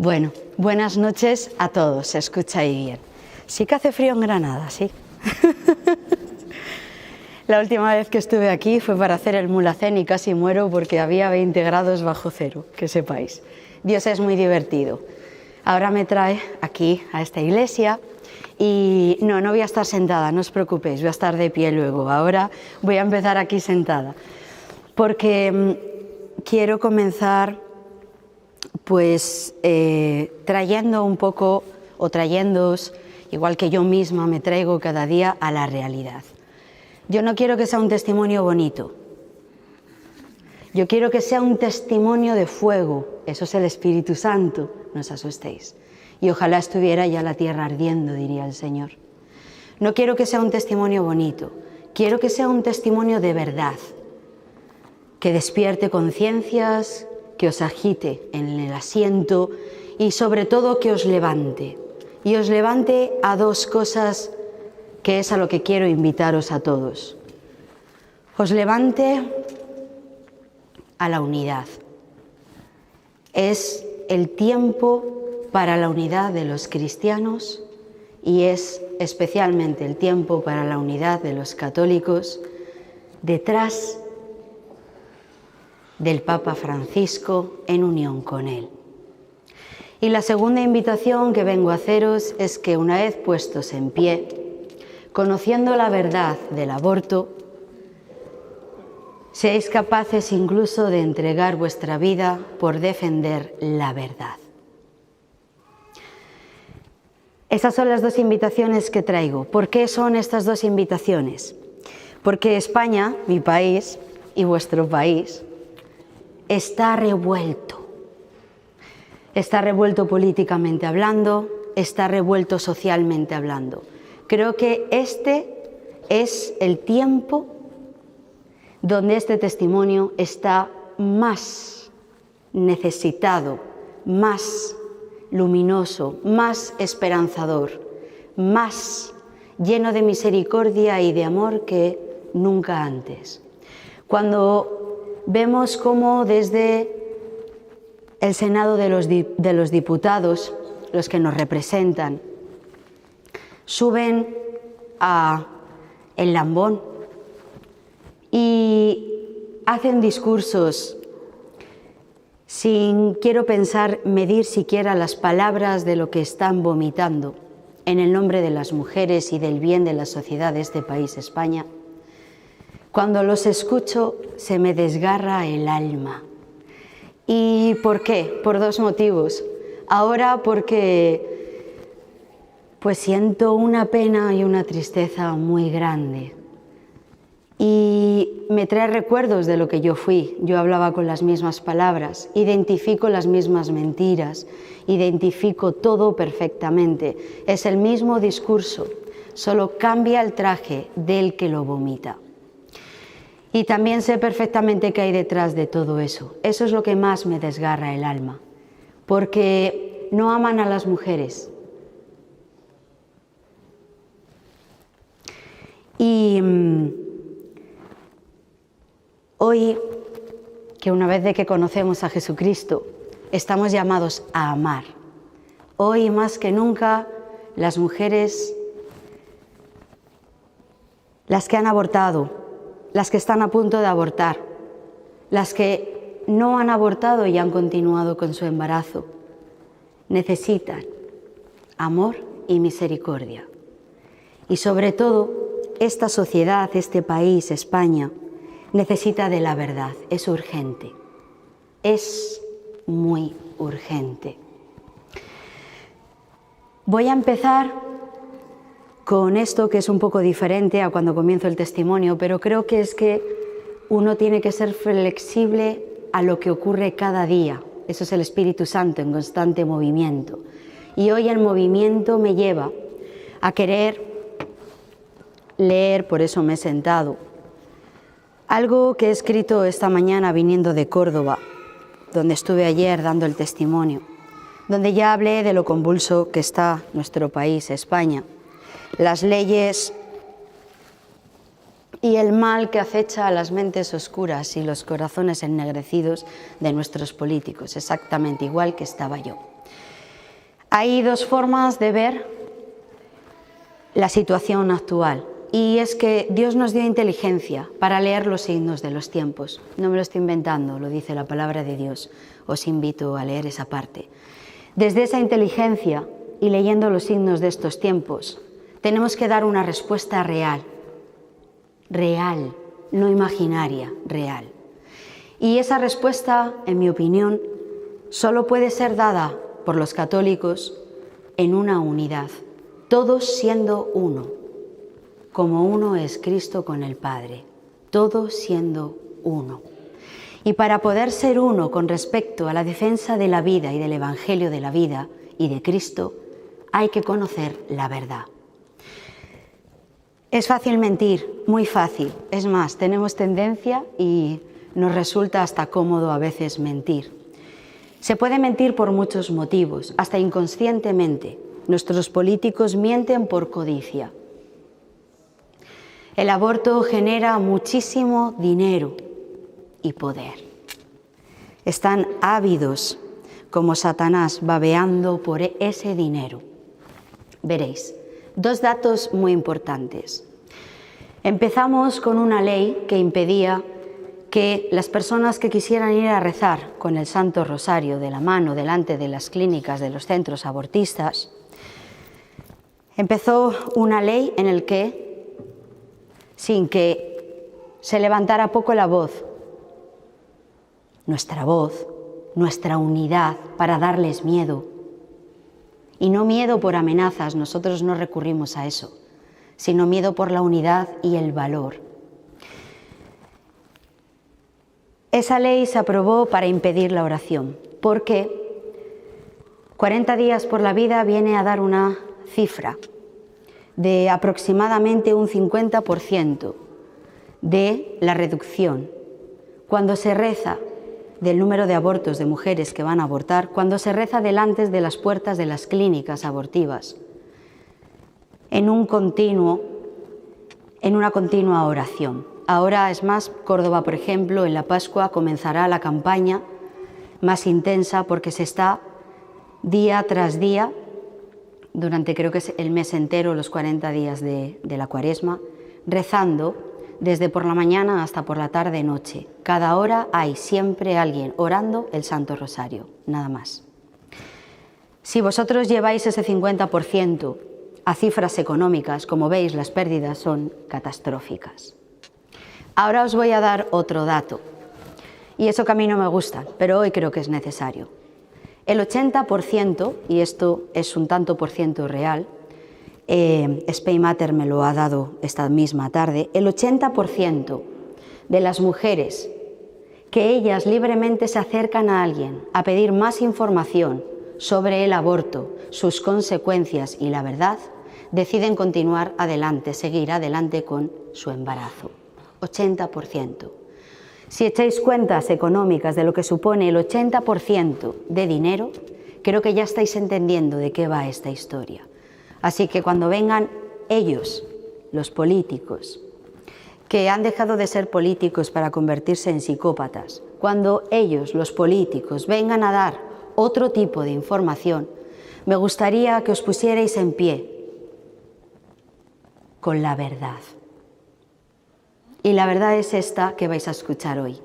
Bueno, buenas noches a todos, se escucha ahí bien. Sí que hace frío en Granada, sí. La última vez que estuve aquí fue para hacer el mulacén y casi muero porque había 20 grados bajo cero, que sepáis. Dios es muy divertido. Ahora me trae aquí a esta iglesia y no voy a estar sentada, no os preocupéis, voy a estar de pie luego. Ahora voy a empezar aquí sentada porque quiero comenzar pues trayendo un poco o trayéndoos, igual que yo misma me traigo cada día, a la realidad. Yo no quiero que sea un testimonio bonito, yo quiero que sea un testimonio de fuego, eso es el Espíritu Santo, no os asustéis. Y ojalá estuviera ya la tierra ardiendo, diría el Señor. No quiero que sea un testimonio bonito, quiero que sea un testimonio de verdad, que despierte conciencias, que os agite en el asiento y sobre todo que os levante. Y os levante a dos cosas que es a lo que quiero invitaros a todos. Os levante a la unidad. Es el tiempo para la unidad de los cristianos y es especialmente el tiempo para la unidad de los católicos detrás del Papa Francisco en unión con él. Y la segunda invitación que vengo a haceros es que una vez puestos en pie, conociendo la verdad del aborto, seáis capaces incluso de entregar vuestra vida por defender la verdad. Esas son las dos invitaciones que traigo. ¿Por qué son estas dos invitaciones? Porque España, mi país y vuestro país, está revuelto. Está revuelto políticamente hablando, está revuelto socialmente hablando. Creo que este es el tiempo donde este testimonio está más necesitado, más luminoso, más esperanzador, más lleno de misericordia y de amor que nunca antes. Cuando vemos cómo desde el Senado de los Diputados, los que nos representan, suben a el Lambón y hacen discursos sin, quiero pensar, medir siquiera las palabras de lo que están vomitando en el nombre de las mujeres y del bien de la sociedad de este país, España. Cuando los escucho se me desgarra el alma. ¿Y por qué? Por dos motivos. Ahora porque pues siento una pena y una tristeza muy grande. Y me trae recuerdos de lo que yo fui. Yo hablaba con las mismas palabras, identifico las mismas mentiras, identifico todo perfectamente. Es el mismo discurso, solo cambia el traje del que lo vomita. Y también sé perfectamente qué hay detrás de todo eso. Eso es lo que más me desgarra el alma, porque no aman a las mujeres. Y hoy, que una vez de que conocemos a Jesucristo, estamos llamados a amar. Hoy más que nunca, las mujeres, las que han abortado, las que están a punto de abortar, las que no han abortado y han continuado con su embarazo, necesitan amor y misericordia. Y sobre todo, esta sociedad, este país, España, necesita de la verdad, es urgente, es muy urgente. Voy a empezar con esto que es un poco diferente a cuando comienzo el testimonio, pero creo que es que uno tiene que ser flexible a lo que ocurre cada día. Eso es el Espíritu Santo en constante movimiento. Y hoy el movimiento me lleva a querer leer, por eso me he sentado, algo que he escrito esta mañana viniendo de Córdoba, donde estuve ayer dando el testimonio, donde ya hablé de lo convulso que está nuestro país, España, las leyes y el mal que acecha a las mentes oscuras y los corazones ennegrecidos de nuestros políticos, exactamente igual que estaba yo. Hay dos formas de ver la situación actual, y es que Dios nos dio inteligencia para leer los signos de los tiempos. No me lo estoy inventando, lo dice la palabra de Dios. Os invito a leer esa parte. Desde esa inteligencia y leyendo los signos de estos tiempos, tenemos que dar una respuesta real, no imaginaria, real. Y esa respuesta, en mi opinión, solo puede ser dada por los católicos en una unidad, todos siendo uno, como uno es Cristo con el Padre, todos siendo uno. Y para poder ser uno con respecto a la defensa de la vida y del Evangelio de la vida y de Cristo, hay que conocer la verdad. Es fácil mentir, muy fácil. Es más, tenemos tendencia y nos resulta hasta cómodo a veces mentir. Se puede mentir por muchos motivos, hasta inconscientemente. Nuestros políticos mienten por codicia. El aborto genera muchísimo dinero y poder. Están ávidos como Satanás babeando por ese dinero. Veréis, dos datos muy importantes. Empezamos con una ley que impedía que las personas que quisieran ir a rezar con el Santo Rosario de la mano delante de las clínicas de los centros abortistas, empezó una ley en la que, sin que se levantara poco la voz, nuestra unidad para darles miedo, y no miedo por amenazas, nosotros no recurrimos a eso, sino miedo por la unidad y el valor. Esa ley se aprobó para impedir la oración, porque 40 días por la vida viene a dar una cifra de aproximadamente un 50% de la reducción. Cuando se reza del número de abortos de mujeres que van a abortar, cuando se reza delante de las puertas de las clínicas abortivas, en una continua oración. Ahora es más, Córdoba, por ejemplo, en la Pascua comenzará la campaña más intensa porque se está día tras día, durante creo que es el mes entero, los 40 días de la Cuaresma, rezando desde por la mañana hasta por la tarde-noche. Cada hora hay siempre alguien orando el Santo Rosario, nada más. Si vosotros lleváis ese 50% a cifras económicas, como veis, las pérdidas son catastróficas. Ahora os voy a dar otro dato, y eso que a mí no me gusta, pero hoy creo que es necesario. El 80%, y esto es un tanto por ciento real, Spaymatter me lo ha dado esta misma tarde, el 80% de las mujeres que ellas libremente se acercan a alguien a pedir más información sobre el aborto, sus consecuencias y la verdad, deciden continuar adelante, seguir adelante con su embarazo. 80%. Si echáis cuentas económicas de lo que supone el 80% de dinero, creo que ya estáis entendiendo de qué va esta historia. Así que cuando vengan ellos, los políticos, que han dejado de ser políticos para convertirse en psicópatas, cuando ellos, los políticos, vengan a dar otro tipo de información, me gustaría que os pusierais en pie con la verdad. Y la verdad es esta que vais a escuchar hoy.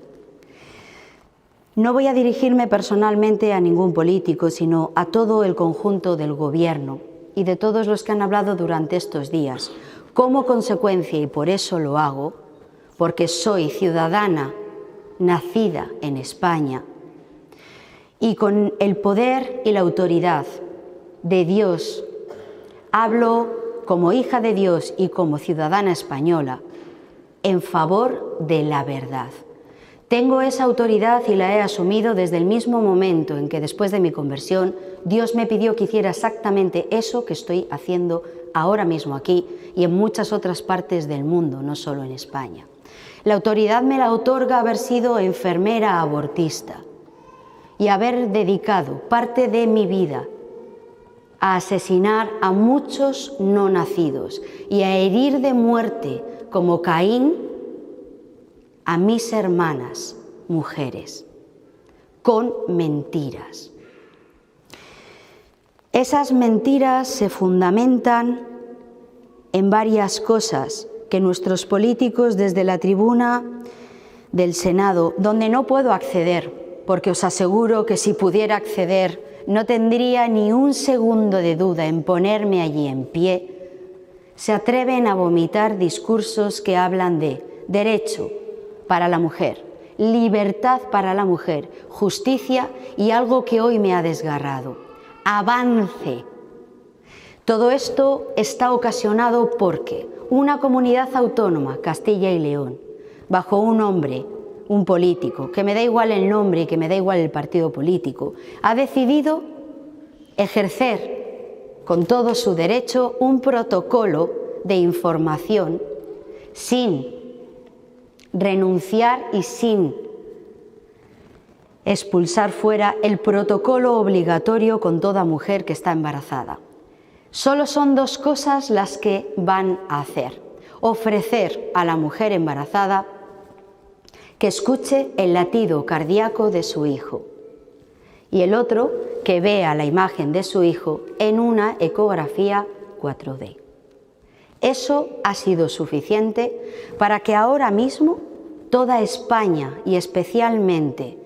No voy a dirigirme personalmente a ningún político, sino a todo el conjunto del gobierno y de todos los que han hablado durante estos días. Como consecuencia, y por eso lo hago, porque soy ciudadana nacida en España y con el poder y la autoridad de Dios, hablo como hija de Dios y como ciudadana española, en favor de la verdad. Tengo esa autoridad y la he asumido desde el mismo momento en que después de mi conversión Dios me pidió que hiciera exactamente eso que estoy haciendo ahora mismo aquí y en muchas otras partes del mundo, no solo en España. La autoridad me la otorga haber sido enfermera abortista y haber dedicado parte de mi vida a asesinar a muchos no nacidos y a herir de muerte como Caín a mis hermanas mujeres con mentiras. Esas mentiras se fundamentan en varias cosas que nuestros políticos desde la tribuna del Senado, donde no puedo acceder, porque os aseguro que si pudiera acceder no tendría ni un segundo de duda en ponerme allí en pie, se atreven a vomitar discursos que hablan de derecho para la mujer, libertad para la mujer, justicia y algo que hoy me ha desgarrado, avance. Todo esto está ocasionado porque una comunidad autónoma, Castilla y León, bajo un hombre, un político, que me da igual el nombre y que me da igual el partido político, ha decidido ejercer con todo su derecho un protocolo de información sin renunciar y sin expulsar fuera el protocolo obligatorio con toda mujer que está embarazada. Solo son dos cosas las que van a hacer: ofrecer a la mujer embarazada que escuche el latido cardíaco de su hijo, y el otro, que vea la imagen de su hijo en una ecografía 4D. Eso ha sido suficiente para que ahora mismo toda España y especialmente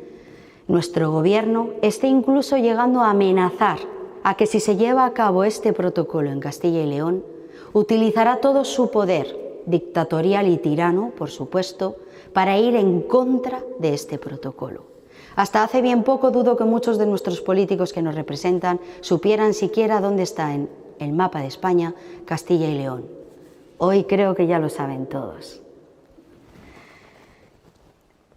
nuestro gobierno esté incluso llegando a amenazar a que si se lleva a cabo este protocolo en Castilla y León, utilizará todo su poder dictatorial y tirano, por supuesto, para ir en contra de este protocolo. Hasta hace bien poco dudo que muchos de nuestros políticos que nos representan supieran siquiera dónde está en el mapa de España Castilla y León. Hoy creo que ya lo saben todos.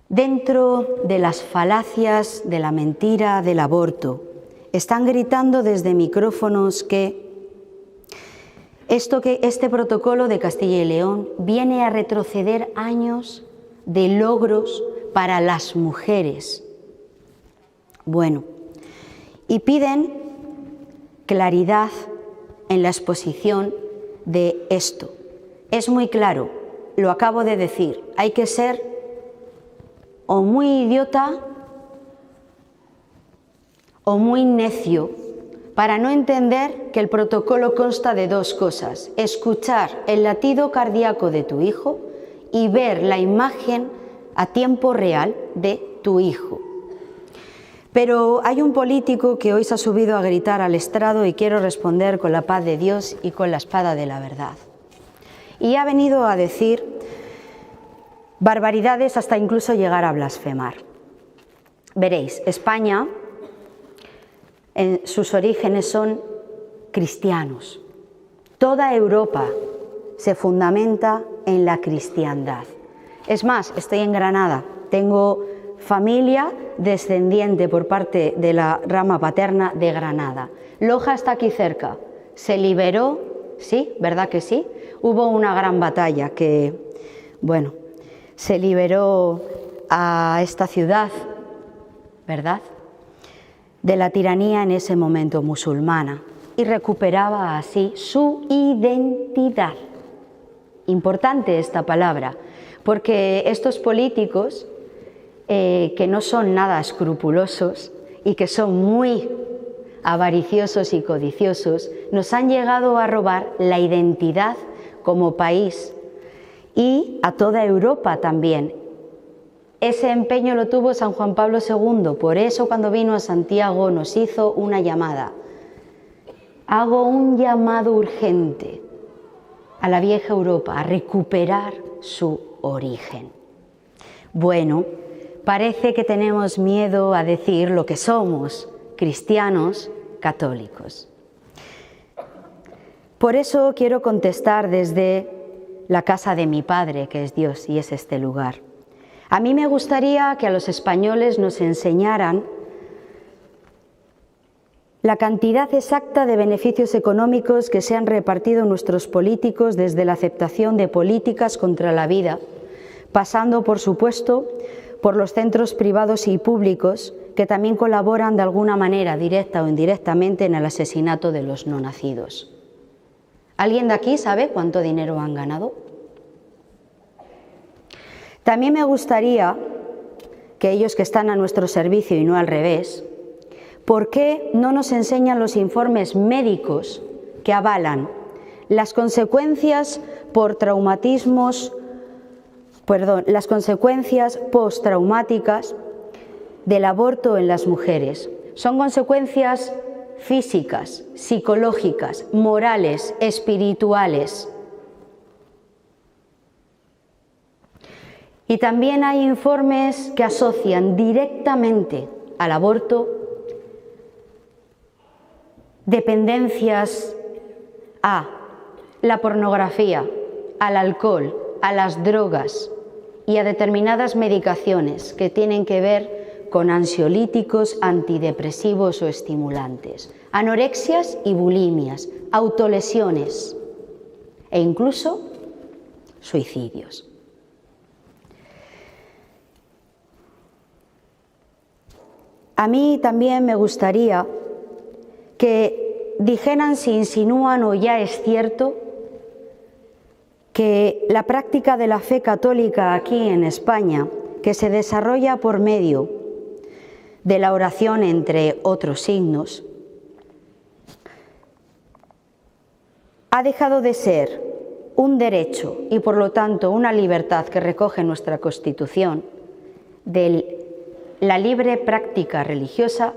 Dentro de las falacias de la mentira del aborto, están gritando desde micrófonos que este protocolo de Castilla y León viene a retroceder años de logros para las mujeres. Bueno, y piden claridad en la exposición de esto. Es muy claro, lo acabo de decir, hay que ser o muy idiota o muy necio para no entender que el protocolo consta de dos cosas: escuchar el latido cardíaco de tu hijo y ver la imagen a tiempo real de tu hijo. Pero hay un político que hoy se ha subido a gritar al estrado y quiero responder con la paz de Dios y con la espada de la verdad. Y ha venido a decir barbaridades hasta incluso llegar a blasfemar. Veréis, España, en sus orígenes son cristianos. Toda Europa se fundamenta en la cristiandad. Es más, estoy en Granada, tengo familia descendiente por parte de la rama paterna de Granada. Loja está aquí cerca, se liberó, sí, ¿verdad que sí? Hubo una gran batalla que, bueno, se liberó a esta ciudad, ¿verdad?, de la tiranía en ese momento musulmana y recuperaba así su identidad. Importante esta palabra, porque estos políticos que no son nada escrupulosos y que son muy avariciosos y codiciosos, nos han llegado a robar la identidad como país y a toda Europa también. Ese empeño lo tuvo San Juan Pablo II, por eso cuando vino a Santiago nos hizo una llamada. Hago un llamado urgente a la vieja Europa a recuperar su origen. Bueno, parece que tenemos miedo a decir lo que somos, cristianos católicos. Por eso quiero contestar desde la casa de mi Padre, que es Dios, y es este lugar. A mí me gustaría que a los españoles nos enseñaran la cantidad exacta de beneficios económicos que se han repartido nuestros políticos desde la aceptación de políticas contra la vida, pasando, por supuesto, por los centros privados y públicos que también colaboran de alguna manera, directa o indirectamente, en el asesinato de los no nacidos. ¿Alguien de aquí sabe cuánto dinero han ganado? También me gustaría que ellos que están a nuestro servicio y no al revés, ¿Por qué no nos enseñan los informes médicos que avalan las consecuencias las consecuencias postraumáticas del aborto en las mujeres? Son consecuencias físicas, psicológicas, morales, espirituales. Y también hay informes que asocian directamente al aborto dependencias a la pornografía, al alcohol, a las drogas y a determinadas medicaciones que tienen que ver con ansiolíticos, antidepresivos o estimulantes, anorexias y bulimias, autolesiones e incluso suicidios. A mí también me gustaría que dijeran si insinúan o ya es cierto que la práctica de la fe católica aquí en España, que se desarrolla por medio de la oración entre otros signos, ha dejado de ser un derecho y por lo tanto una libertad que recoge nuestra Constitución de la libre práctica religiosa.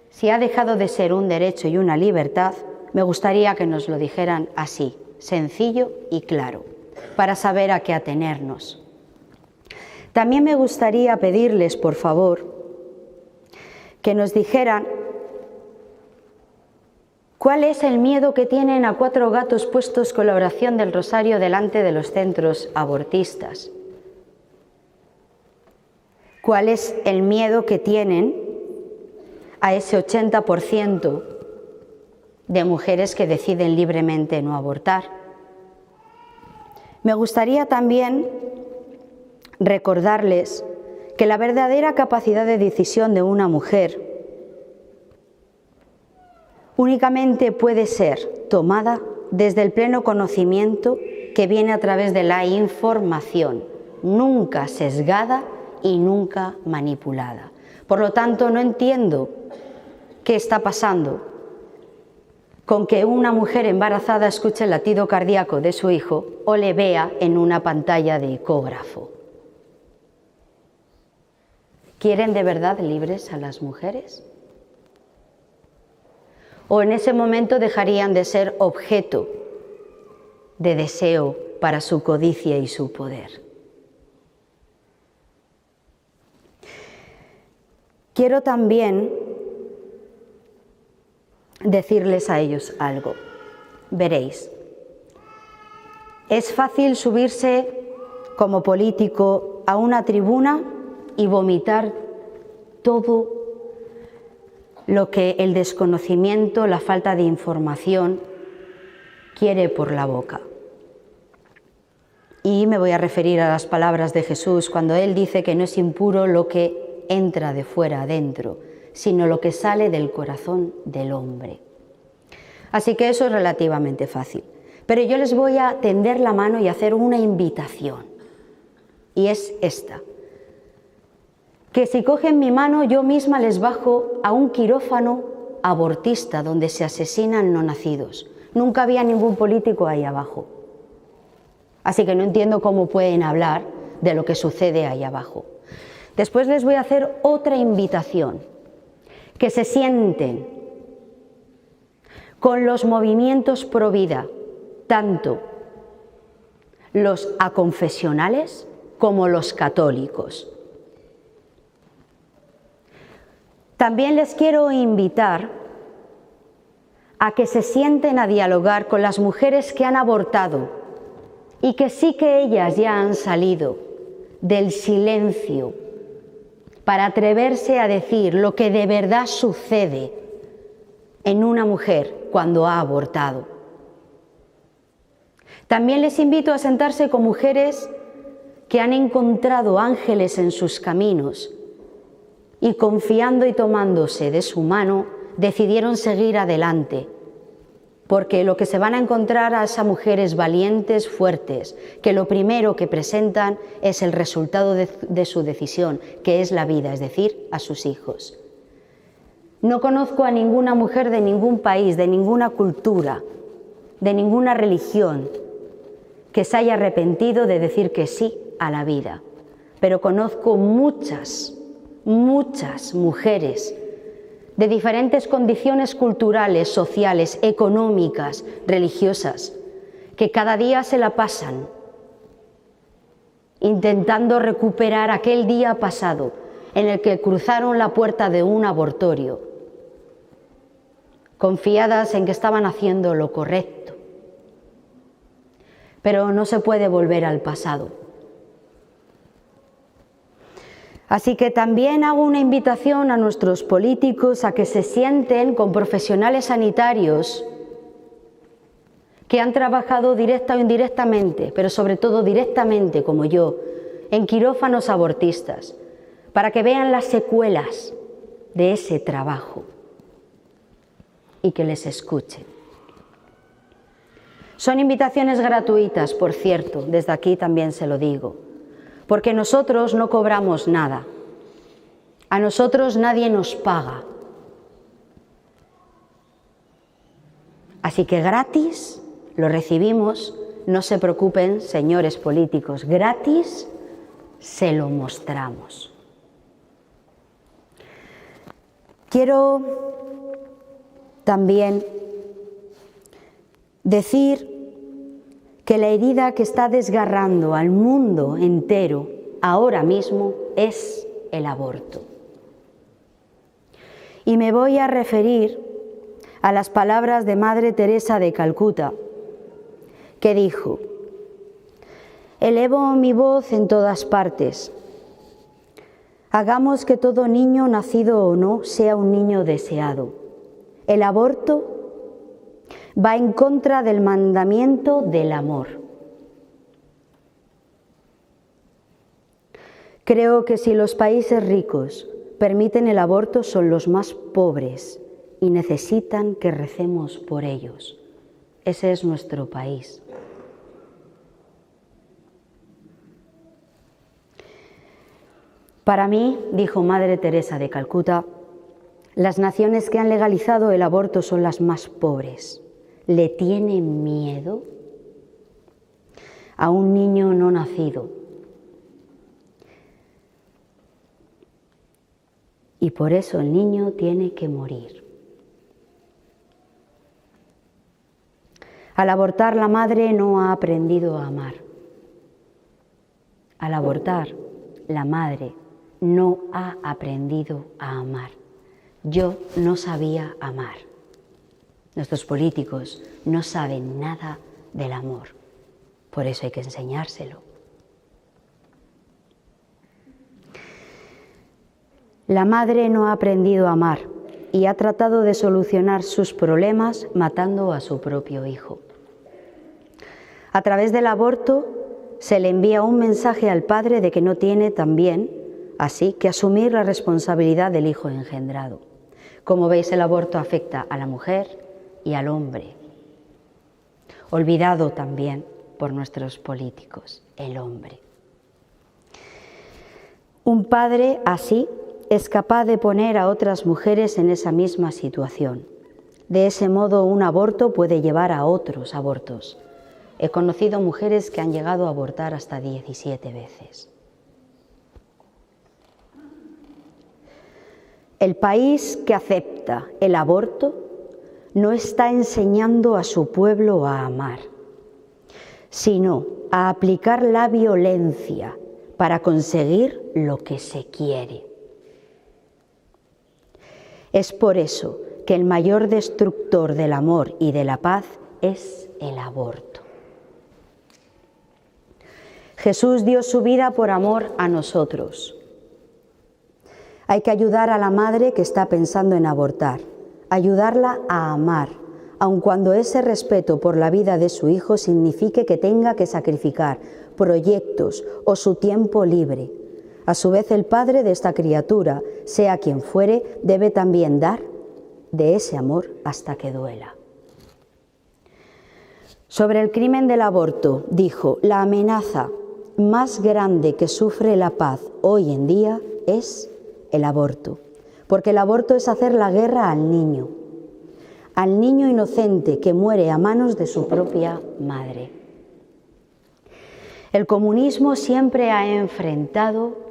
Si ha dejado de ser un derecho y una libertad, me gustaría que nos lo dijeran así, sencillo y claro, para saber a qué atenernos. También me gustaría pedirles, por favor, que nos dijeran cuál es el miedo que tienen a 4 gatos puestos con la oración del rosario delante de los centros abortistas. ¿Cuál es el miedo que tienen a ese 80% de mujeres que deciden libremente no abortar? Me gustaría también recordarles que la verdadera capacidad de decisión de una mujer únicamente puede ser tomada desde el pleno conocimiento que viene a través de la información, nunca sesgada y nunca manipulada. Por lo tanto, no entiendo qué está pasando con que una mujer embarazada escuche el latido cardíaco de su hijo o le vea en una pantalla de ecógrafo. ¿Quieren de verdad libres a las mujeres? ¿O en ese momento dejarían de ser objeto de deseo para su codicia y su poder? Quiero también decirles a ellos algo. Veréis, es fácil subirse como político a una tribuna y vomitar todo lo que el desconocimiento, la falta de información quiere por la boca. Y me voy a referir a las palabras de Jesús cuando Él dice que no es impuro lo que entra de fuera adentro, sino lo que sale del corazón del hombre. Así que eso es relativamente fácil. Pero yo les voy a tender la mano y hacer una invitación. Y es esta. Que si cogen mi mano, yo misma les bajo a un quirófano abortista donde se asesinan no nacidos. Nunca había ningún político ahí abajo. Así que no entiendo cómo pueden hablar de lo que sucede ahí abajo. Después les voy a hacer otra invitación. Que se sienten con los movimientos pro vida, tanto los aconfesionales como los católicos. También les quiero invitar a que se sienten a dialogar con las mujeres que han abortado y que sí que ellas ya han salido del silencio para atreverse a decir lo que de verdad sucede en una mujer cuando ha abortado. También les invito a sentarse con mujeres que han encontrado ángeles en sus caminos y confiando y tomándose de su mano decidieron seguir adelante, porque lo que se van a encontrar a esas mujeres valientes, fuertes, que lo primero que presentan es el resultado de su decisión, que es la vida, es decir, a sus hijos. No conozco a ninguna mujer de ningún país, de ninguna cultura, de ninguna religión, que se haya arrepentido de decir que sí a la vida. Pero conozco muchas mujeres de diferentes condiciones culturales, sociales, económicas, religiosas, que cada día se la pasan intentando recuperar aquel día pasado en el que cruzaron la puerta de un abortorio, confiadas en que estaban haciendo lo correcto. Pero no se puede volver al pasado. Así que también hago una invitación a nuestros políticos a que se sienten con profesionales sanitarios que han trabajado directa o indirectamente, pero sobre todo directamente, como yo, en quirófanos abortistas, para que vean las secuelas de ese trabajo y que les escuchen. Son invitaciones gratuitas, por cierto, desde aquí también se lo digo, porque nosotros no cobramos nada, a nosotros nadie nos paga. Así que gratis lo recibimos, no se preocupen, señores políticos, gratis se lo mostramos. Quiero también decir que la herida que está desgarrando al mundo entero ahora mismo es el aborto. Y me voy a referir a las palabras de Madre Teresa de Calcuta, que dijo: elevo mi voz en todas partes. Hagamos que todo niño, nacido o no, sea un niño deseado. El aborto va en contra del mandamiento del amor. Creo que si los países ricos permiten el aborto, son los más pobres y necesitan que recemos por ellos. Ese es nuestro país. Para mí, dijo Madre Teresa de Calcuta, las naciones que han legalizado el aborto son las más pobres. ¿Le tienen miedo a un niño no nacido? Y por eso el niño tiene que morir. Al abortar, la madre no ha aprendido a amar. Al abortar, la madre no ha aprendido a amar. Yo no sabía amar. Nuestros políticos no saben nada del amor. Por eso hay que enseñárselo. La madre no ha aprendido a amar y ha tratado de solucionar sus problemas matando a su propio hijo. A través del aborto se le envía un mensaje al padre de que no tiene también, así, que asumir la responsabilidad del hijo engendrado. Como veis, el aborto afecta a la mujer y al hombre. Olvidado también por nuestros políticos, el hombre. Un padre así es capaz de poner a otras mujeres en esa misma situación. De ese modo, un aborto puede llevar a otros abortos. He conocido mujeres que han llegado a abortar hasta 17 veces. El país que acepta el aborto no está enseñando a su pueblo a amar, sino a aplicar la violencia para conseguir lo que se quiere. Es por eso que el mayor destructor del amor y de la paz es el aborto. Jesús dio su vida por amor a nosotros. Hay que ayudar a la madre que está pensando en abortar, ayudarla a amar, aun cuando ese respeto por la vida de su hijo signifique que tenga que sacrificar proyectos o su tiempo libre. A su vez, el padre de esta criatura, sea quien fuere, debe también dar de ese amor hasta que duela. Sobre el crimen del aborto, dijo: la amenaza más grande que sufre la paz hoy en día es el aborto, porque el aborto es hacer la guerra al niño inocente que muere a manos de su propia madre. El comunismo siempre ha enfrentado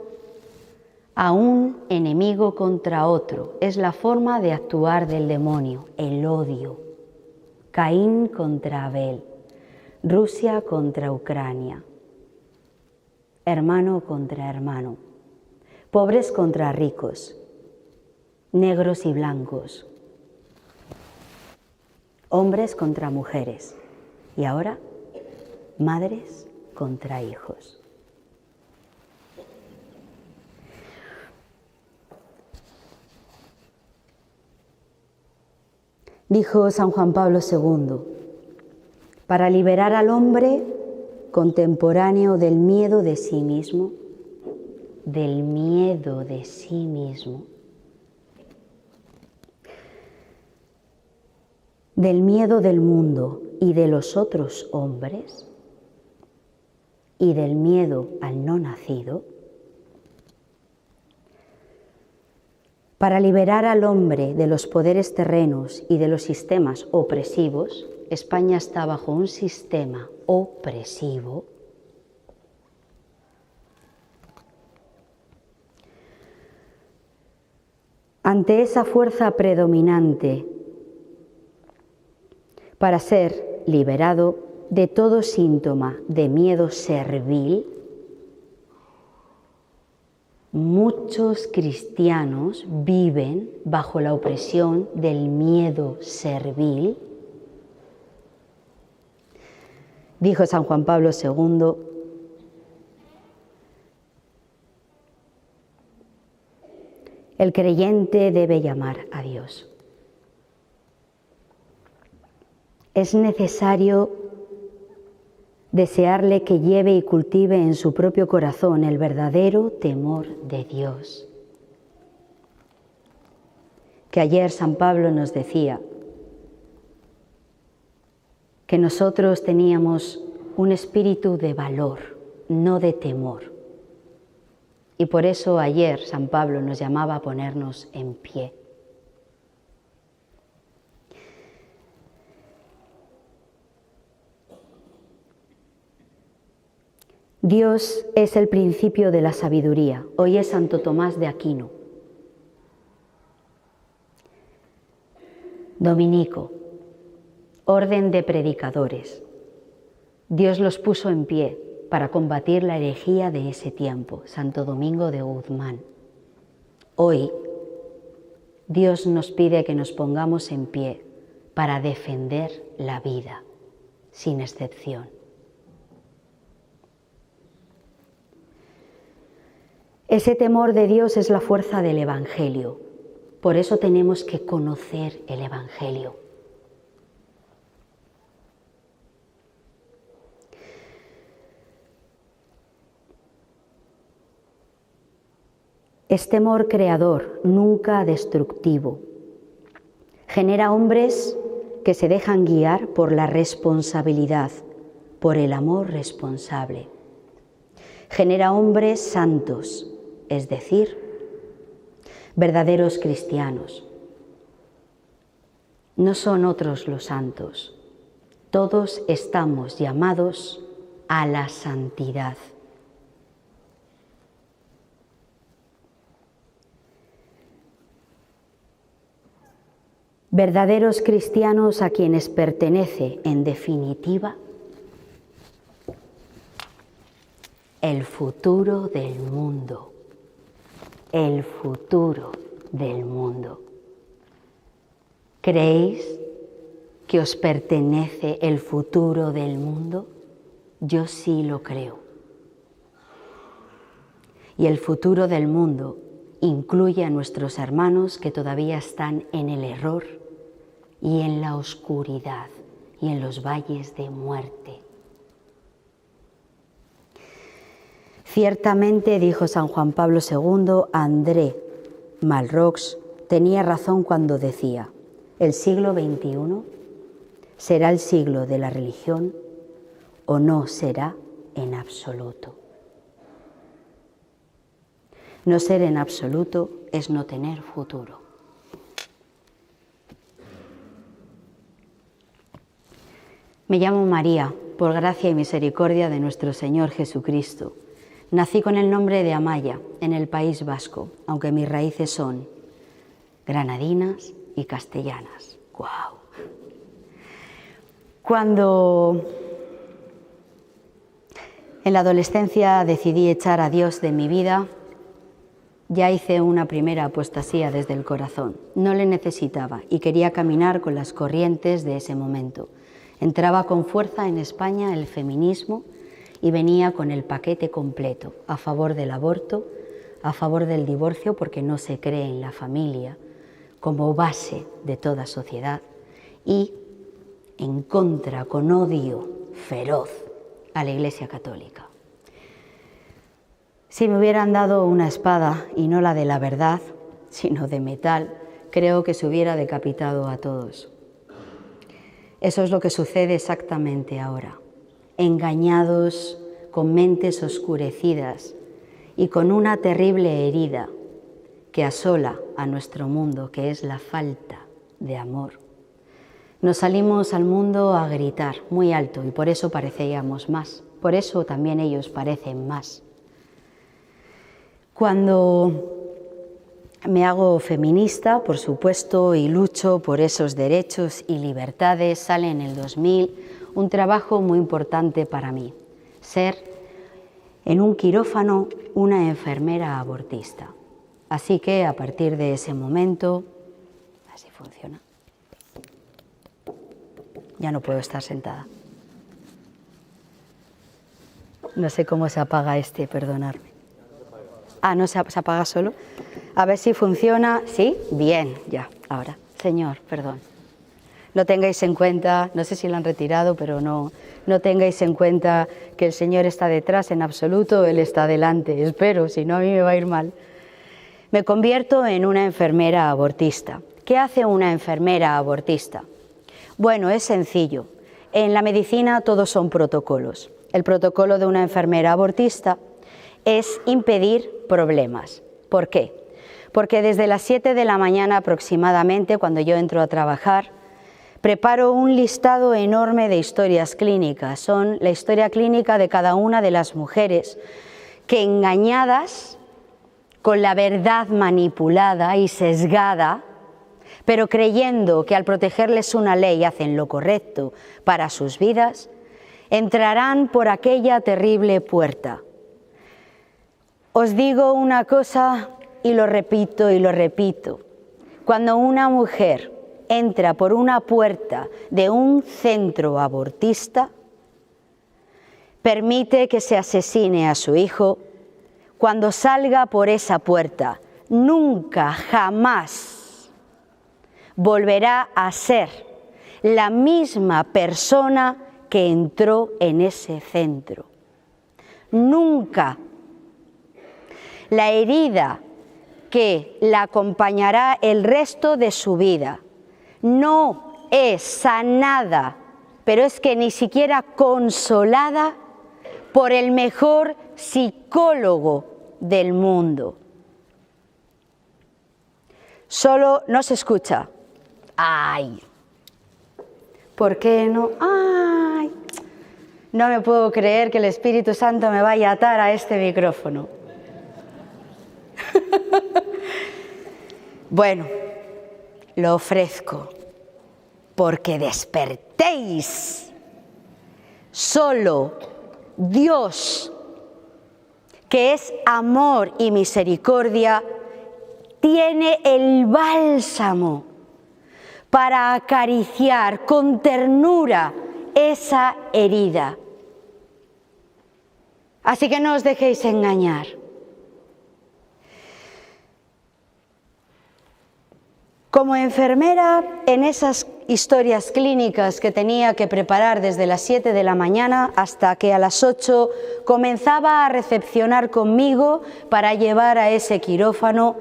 a un enemigo contra otro. Es la forma de actuar del demonio, el odio. Caín contra Abel, Rusia contra Ucrania, hermano contra hermano, pobres contra ricos, negros y blancos, hombres contra mujeres y ahora madres contra hijos. Dijo San Juan Pablo II, para liberar al hombre contemporáneo del miedo de sí mismo, del miedo de sí mismo, del miedo del mundo y de los otros hombres, y del miedo al no nacido, para liberar al hombre de los poderes terrenos y de los sistemas opresivos. España está bajo un sistema opresivo. Ante esa fuerza predominante, para ser liberado de todo síntoma de miedo servil, muchos cristianos viven bajo la opresión del miedo servil. Dijo San Juan Pablo II, el creyente debe llamar a Dios. Es necesario desearle que lleve y cultive en su propio corazón el verdadero temor de Dios. Que ayer San Pablo nos decía que nosotros teníamos un espíritu de valor, no de temor. Y por eso ayer San Pablo nos llamaba a ponernos en pie. Dios es el principio de la sabiduría. Hoy es Santo Tomás de Aquino. Dominico, orden de predicadores. Dios los puso en pie para combatir la herejía de ese tiempo. Santo Domingo de Guzmán. Hoy Dios nos pide que nos pongamos en pie para defender la vida, sin excepción. Ese temor de Dios es la fuerza del Evangelio. Por eso tenemos que conocer el Evangelio. Es temor creador, nunca destructivo. Genera hombres que se dejan guiar por la responsabilidad, por el amor responsable. Genera hombres santos, es decir, verdaderos cristianos. No son otros los santos. Todos estamos llamados a la santidad. Verdaderos cristianos a quienes pertenece, en definitiva, el futuro del mundo. El futuro del mundo. ¿Creéis que os pertenece el futuro del mundo? Yo sí lo creo. Y el futuro del mundo incluye a nuestros hermanos que todavía están en el error y en la oscuridad y en los valles de muerte. Ciertamente, dijo San Juan Pablo II, André Malraux tenía razón cuando decía: el siglo XXI será el siglo de la religión o no será en absoluto. No ser en absoluto es no tener futuro. Me llamo María, por gracia y misericordia de nuestro Señor Jesucristo. Nací con el nombre de Amaya, en el País Vasco, aunque mis raíces son granadinas y castellanas. ¡Guau! Cuando en la adolescencia decidí echar a Dios de mi vida, ya hice una primera apostasía desde el corazón. No le necesitaba y quería caminar con las corrientes de ese momento. Entraba con fuerza en España el feminismo y venía con el paquete completo, a favor del aborto, a favor del divorcio porque no se cree en la familia como base de toda sociedad y en contra, con odio feroz a la Iglesia Católica. Si me hubieran dado una espada y no la de la verdad, sino de metal, creo que se hubiera decapitado a todos. Eso es lo que sucede exactamente ahora. Engañados, con mentes oscurecidas y con una terrible herida que asola a nuestro mundo, que es la falta de amor. Nos salimos al mundo a gritar muy alto y por eso parecíamos más. Por eso también ellos parecen más. Cuando me hago feminista, por supuesto, y lucho por esos derechos y libertades, sale en el 2000 un trabajo muy importante para mí, ser en un quirófano una enfermera abortista. Así que a partir de ese momento, así funciona, ya no puedo estar sentada. No sé cómo se apaga este, perdonadme. Ah, ¿no se apaga solo? A ver si funciona. ¿Sí? Bien, ya, ahora. Señor, perdón. No tengáis en cuenta, no sé si lo han retirado, pero no tengáis en cuenta que el Señor está detrás en absoluto, Él está delante. Espero, si no a mí me va a ir mal. Me convierto en una enfermera abortista. ¿Qué hace una enfermera abortista? Bueno, es sencillo. En la medicina todos son protocolos. El protocolo de una enfermera abortista es impedir problemas. ¿Por qué? Porque desde las 7 de la mañana aproximadamente, cuando yo entro a trabajar, preparo un listado enorme de historias clínicas. Son la historia clínica de cada una de las mujeres que, engañadas, con la verdad manipulada y sesgada, pero creyendo que al protegerles una ley hacen lo correcto para sus vidas, entrarán por aquella terrible puerta. Os digo una cosa y lo repito y lo repito. Cuando una mujer entra por una puerta de un centro abortista, permite que se asesine a su hijo, cuando salga por esa puerta, nunca, jamás volverá a ser la misma persona que entró en ese centro. Nunca. La herida que la acompañará el resto de su vida no es sanada, pero es que ni siquiera consolada por el mejor psicólogo del mundo. Solo no se escucha. ¡Ay! ¿Por qué no? ¡Ay! No me puedo creer que el Espíritu Santo me vaya a atar a este micrófono. Bueno, lo ofrezco porque despertéis. Solo Dios, que es amor y misericordia, tiene el bálsamo para acariciar con ternura esa herida. Así que no os dejéis engañar. Como enfermera, en esas historias clínicas que tenía que preparar desde las 7 de la mañana hasta que a las 8 comenzaba a recepcionar conmigo para llevar a ese quirófano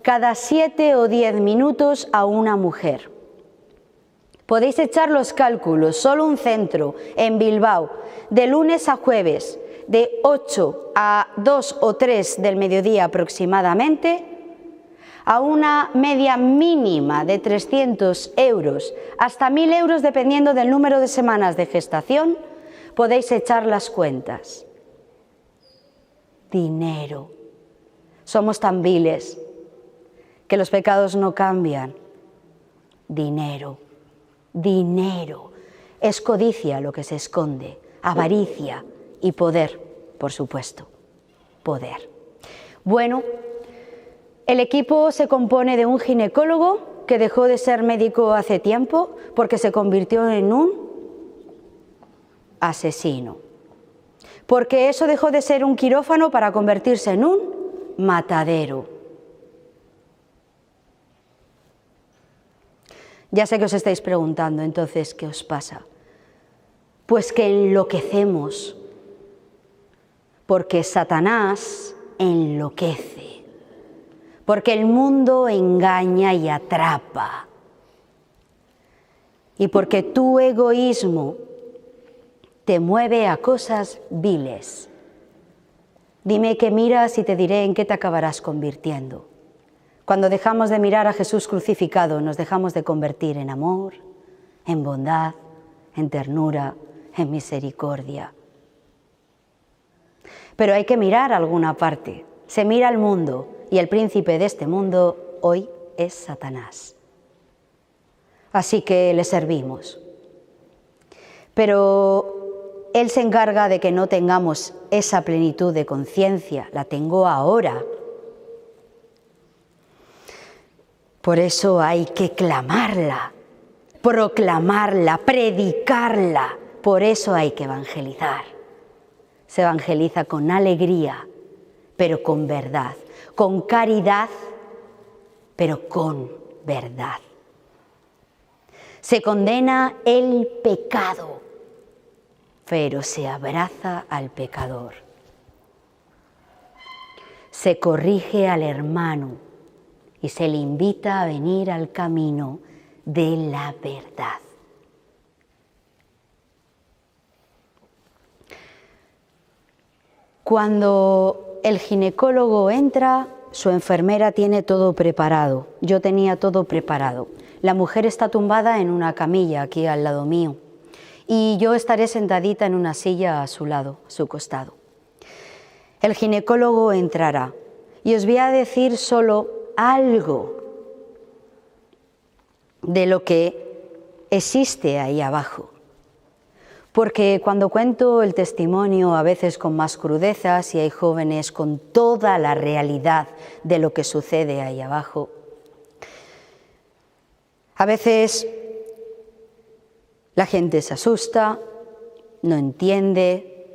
cada 7 o 10 minutos a una mujer. Podéis echar los cálculos, solo un centro en Bilbao, de lunes a jueves, de 8 a 2 o 3 del mediodía aproximadamente, a una media mínima de 300 euros hasta 1.000 euros dependiendo del número de semanas de gestación, podéis echar las cuentas. Dinero. Somos tan viles que los pecados no cambian. Dinero, dinero. Es codicia lo que se esconde, avaricia y poder, por supuesto, poder. Bueno, el equipo se compone de un ginecólogo que dejó de ser médico hace tiempo porque se convirtió en un asesino. Porque eso dejó de ser un quirófano para convertirse en un matadero. Ya sé que os estáis preguntando, entonces, ¿qué os pasa? Pues que enloquecemos, porque Satanás enloquece, porque el mundo engaña y atrapa, y porque tu egoísmo te mueve a cosas viles. Dime qué miras y te diré en qué te acabarás convirtiendo. Cuando dejamos de mirar a Jesús crucificado, nos dejamos de convertir en amor, en bondad, en ternura, en misericordia. Pero hay que mirar a alguna parte. Se mira al mundo y el príncipe de este mundo hoy es Satanás. Así que le servimos. Pero Él se encarga de que no tengamos esa plenitud de conciencia. La tengo ahora. Por eso hay que clamarla, proclamarla, predicarla. Por eso hay que evangelizar. Se evangeliza con alegría, pero con verdad, con caridad, pero con verdad. Se condena el pecado, pero se abraza al pecador. Se corrige al hermano y se le invita a venir al camino de la verdad. Cuando el ginecólogo entra, su enfermera tiene todo preparado. Yo tenía todo preparado. La mujer está tumbada en una camilla aquí al lado mío y yo estaré sentadita en una silla a su lado, a su costado. El ginecólogo entrará y os voy a decir solo algo de lo que existe ahí abajo. Porque cuando cuento el testimonio, a veces con más crudeza, si hay jóvenes con toda la realidad de lo que sucede ahí abajo, a veces la gente se asusta, no entiende,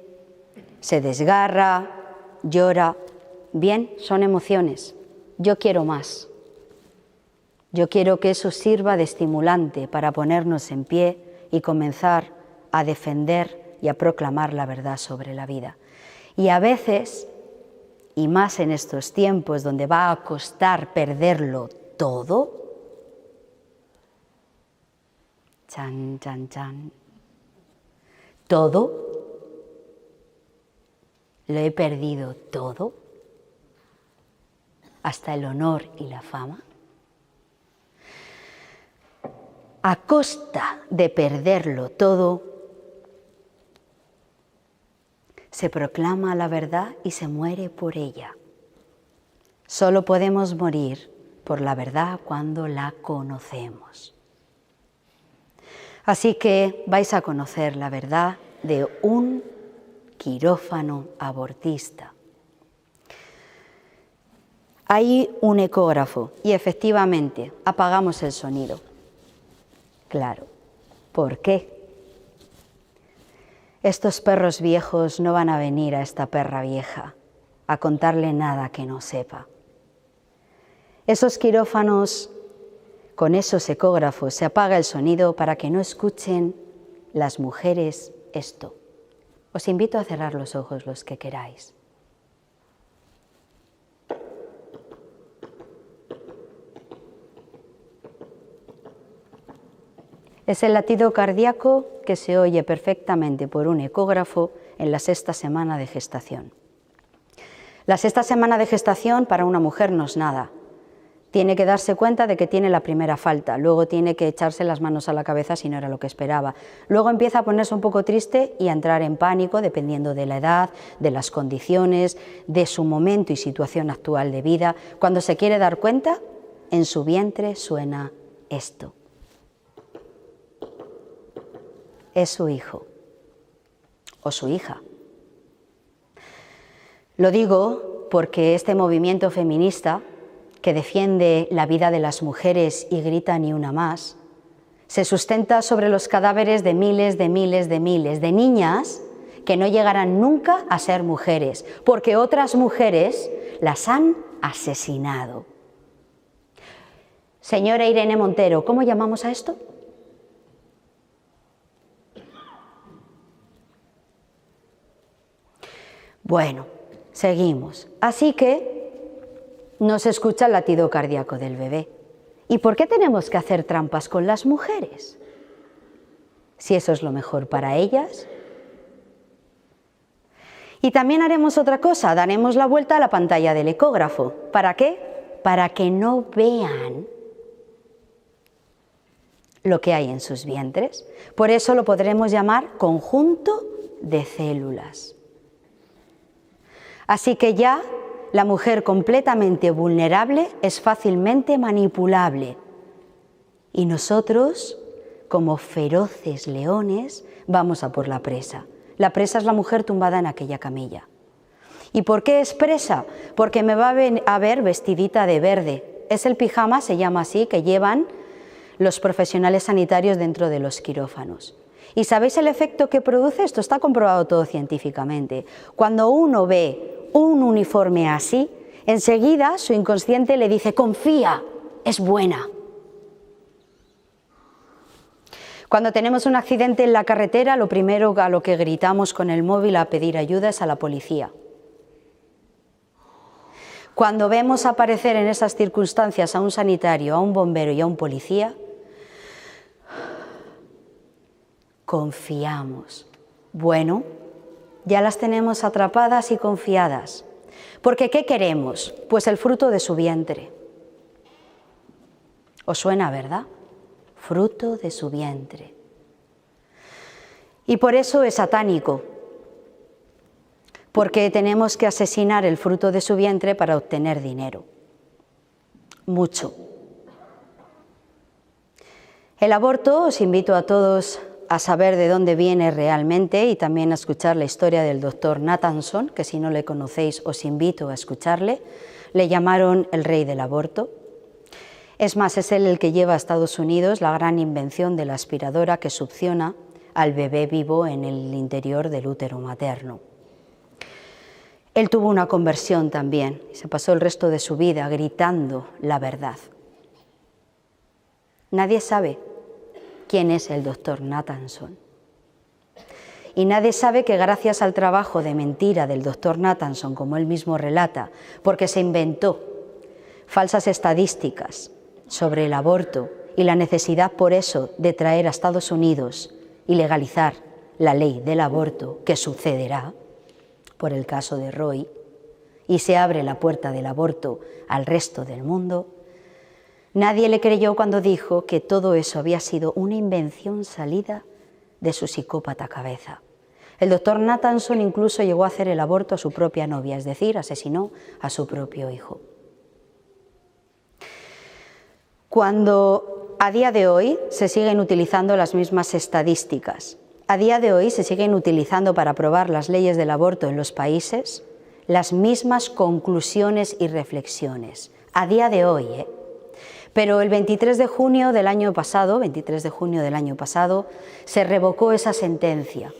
se desgarra, llora. Bien, son emociones. Yo quiero más. Yo quiero que eso sirva de estimulante para ponernos en pie y comenzar a defender y a proclamar la verdad sobre la vida. Y a veces, y más en estos tiempos donde va a costar perderlo todo, chan, chan, chan, todo, lo he perdido todo, hasta el honor y la fama. A costa de perderlo todo, se proclama la verdad y se muere por ella. Solo podemos morir por la verdad cuando la conocemos. Así que vais a conocer la verdad de un quirófano abortista. Hay un ecógrafo y efectivamente apagamos el sonido. Claro, ¿por qué? Estos perros viejos no van a venir a esta perra vieja a contarle nada que no sepa. Esos quirófanos, con esos ecógrafos, se apaga el sonido para que no escuchen las mujeres esto. Os invito a cerrar los ojos los que queráis. Es el latido cardíaco que se oye perfectamente por un ecógrafo en la 6ª semana de gestación. La 6ª semana de gestación para una mujer no es nada. Tiene que darse cuenta de que tiene la primera falta, luego tiene que echarse las manos a la cabeza si no era lo que esperaba. Luego empieza a ponerse un poco triste y a entrar en pánico dependiendo de la edad, de las condiciones, de su momento y situación actual de vida. Cuando se quiere dar cuenta, en su vientre suena esto. Es su hijo o su hija. Lo digo porque este movimiento feminista que defiende la vida de las mujeres y grita ni una más, se sustenta sobre los cadáveres de miles de niñas que no llegarán nunca a ser mujeres, porque otras mujeres las han asesinado. Señora Irene Montero, ¿cómo llamamos a esto? Bueno, seguimos. Así que no se escucha el latido cardíaco del bebé. ¿Y por qué tenemos que hacer trampas con las mujeres? Si eso es lo mejor para ellas. Y también haremos otra cosa, daremos la vuelta a la pantalla del ecógrafo. ¿Para qué? Para que no vean lo que hay en sus vientres. Por eso lo podremos llamar conjunto de células. Así que ya la mujer completamente vulnerable es fácilmente manipulable. Y nosotros, como feroces leones, vamos a por la presa. La presa es la mujer tumbada en aquella camilla. ¿Y por qué es presa? Porque me va a ver vestidita de verde. Es el pijama, se llama así, que llevan los profesionales sanitarios dentro de los quirófanos. ¿Y sabéis el efecto que produce? Esto está comprobado todo científicamente. Cuando uno ve un uniforme así, enseguida su inconsciente le dice, confía, es buena. Cuando tenemos un accidente en la carretera, lo primero a lo que gritamos con el móvil a pedir ayuda es a la policía. Cuando vemos aparecer en esas circunstancias a un sanitario, a un bombero y a un policía, confiamos. Bueno, ya las tenemos atrapadas y confiadas. Porque ¿qué queremos? Pues el fruto de su vientre. ¿Os suena, verdad? Fruto de su vientre. Y por eso es satánico. Porque tenemos que asesinar el fruto de su vientre para obtener dinero. Mucho. El aborto, os invito a todos a saber de dónde viene realmente y también a escuchar la historia del doctor Nathanson, que si no le conocéis os invito a escucharle. Le llamaron el rey del aborto. Es más, es él el que lleva a Estados Unidos la gran invención de la aspiradora que succiona al bebé vivo en el interior del útero materno. Él tuvo una conversión también y se pasó el resto de su vida gritando la verdad. Nadie sabe quién es el doctor Nathanson. Y nadie sabe que gracias al trabajo de mentira del doctor Nathanson, como él mismo relata, porque se inventó falsas estadísticas sobre el aborto y la necesidad por eso de traer a Estados Unidos y legalizar la ley del aborto, que sucederá por el caso de Roe, y se abre la puerta del aborto al resto del mundo. Nadie le creyó cuando dijo que todo eso había sido una invención salida de su psicópata cabeza. El doctor Nathanson incluso llegó a hacer el aborto a su propia novia, es decir, asesinó a su propio hijo. Cuando a día de hoy se siguen utilizando las mismas estadísticas, a día de hoy se siguen utilizando para aprobar las leyes del aborto en los países, las mismas conclusiones y reflexiones. A día de hoy, Pero el 23 de junio del año pasado, se revocó esa sentencia.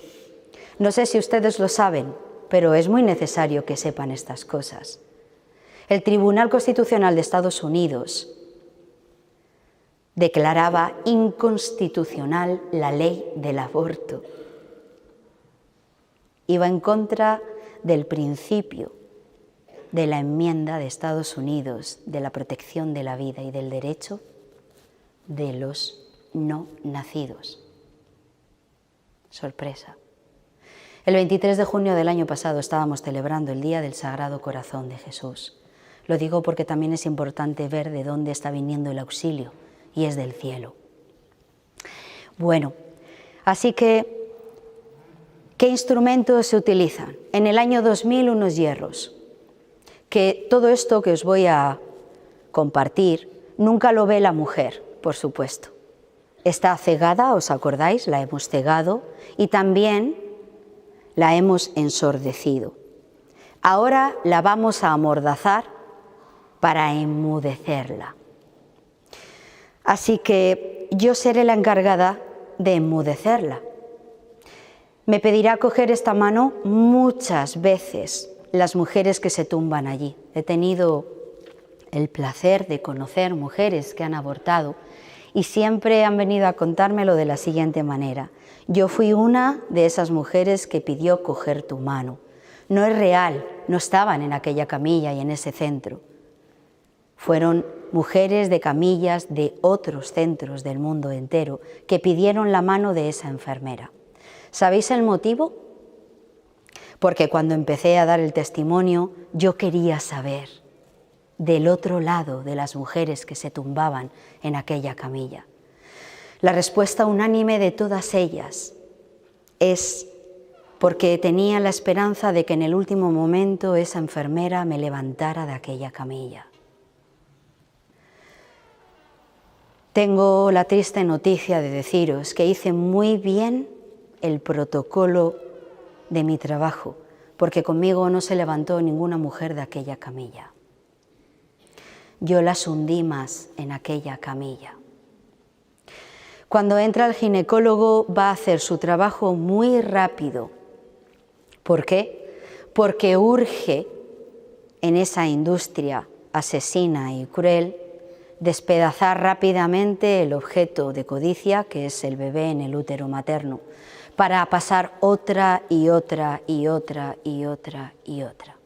No sé si ustedes lo saben, pero es muy necesario que sepan estas cosas. El Tribunal Constitucional de Estados Unidos declaraba inconstitucional la ley del aborto. Iba en contra del principio de la enmienda de Estados Unidos de la protección de la vida y del derecho de los no nacidos. Sorpresa. El 23 de junio del año pasado estábamos celebrando el Día del Sagrado Corazón de Jesús. Lo digo porque también es importante ver de dónde está viniendo el auxilio, y es del cielo. Bueno, así que, ¿qué instrumentos se utilizan? En el año 2000 unos hierros, que todo esto que os voy a compartir nunca lo ve la mujer, por supuesto. Está cegada, ¿os acordáis? La hemos cegado y también la hemos ensordecido. Ahora la vamos a amordazar para enmudecerla. Así que yo seré la encargada de enmudecerla. Me pedirá coger esta mano muchas veces las mujeres que se tumban allí. He tenido el placer de conocer mujeres que han abortado y siempre han venido a contármelo de la siguiente manera. Yo fui una de esas mujeres que pidió coger tu mano. No es real, no estaban en aquella camilla y en ese centro. Fueron mujeres de camillas de otros centros del mundo entero que pidieron la mano de esa enfermera. ¿Sabéis el motivo? Porque cuando empecé a dar el testimonio, yo quería saber del otro lado de las mujeres que se tumbaban en aquella camilla. La respuesta unánime de todas ellas es porque tenía la esperanza de que en el último momento esa enfermera me levantara de aquella camilla. Tengo la triste noticia de deciros que hice muy bien el protocolo de mi trabajo, porque conmigo no se levantó ninguna mujer de aquella camilla. Yo las hundí más en aquella camilla. Cuando entra el ginecólogo va a hacer su trabajo muy rápido. ¿Por qué? Porque urge en esa industria asesina y cruel despedazar rápidamente el objeto de codicia, que es el bebé en el útero materno, para pasar otra y otra y otra y otra y otra.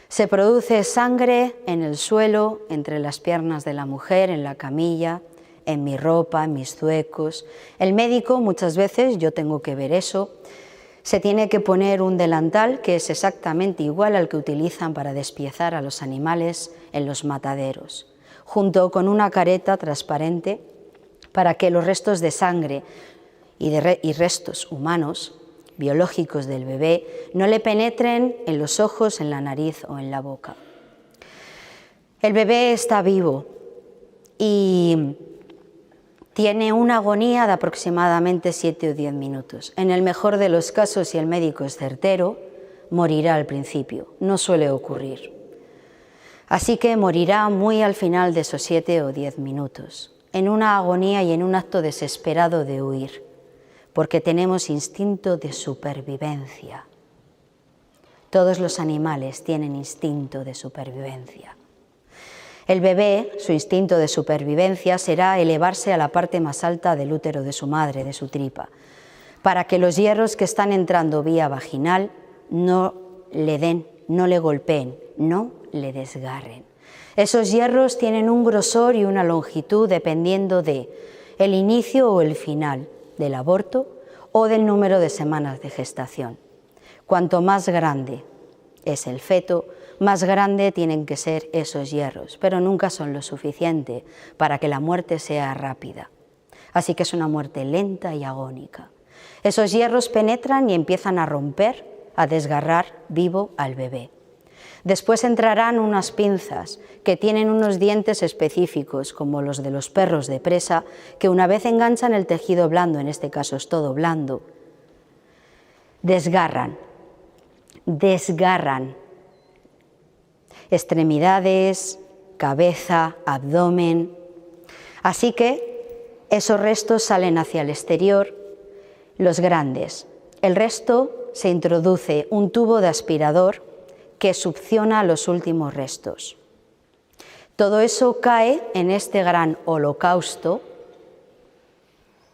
Se produce sangre en el suelo, entre las piernas de la mujer, en la camilla, en mi ropa, en mis zuecos. El médico, muchas veces, yo tengo que ver eso, se tiene que poner un delantal que es exactamente igual al que utilizan para despiezar a los animales en los mataderos, junto con una careta transparente para que los restos de sangre y restos humanos, biológicos del bebé, no le penetren en los ojos, en la nariz o en la boca. El bebé está vivo y tiene una agonía de aproximadamente 7 o 10 minutos. En el mejor de los casos, si el médico es certero, morirá al principio. No suele ocurrir. Así que morirá muy al final de esos 7 o 10 minutos, en una agonía y en un acto desesperado de huir, porque tenemos instinto de supervivencia. Todos los animales tienen instinto de supervivencia. El bebé, su instinto de supervivencia será elevarse a la parte más alta del útero de su madre, de su tripa, para que los hierros que están entrando vía vaginal no le den, no le golpeen, no le desgarren. Esos hierros tienen un grosor y una longitud dependiendo de el inicio o el final del aborto o del número de semanas de gestación. Cuanto más grande es el feto, más grande tienen que ser esos hierros, pero nunca son lo suficiente para que la muerte sea rápida. Así que es una muerte lenta y agónica. Esos hierros penetran y empiezan a romper, a desgarrar vivo al bebé. Después entrarán unas pinzas que tienen unos dientes específicos, como los de los perros de presa, que una vez enganchan el tejido blando, en este caso es todo blando, desgarran extremidades, cabeza, abdomen. Así que esos restos salen hacia el exterior, los grandes. El resto se introduce un tubo de aspirador que succiona los últimos restos. Todo eso cae en este gran holocausto,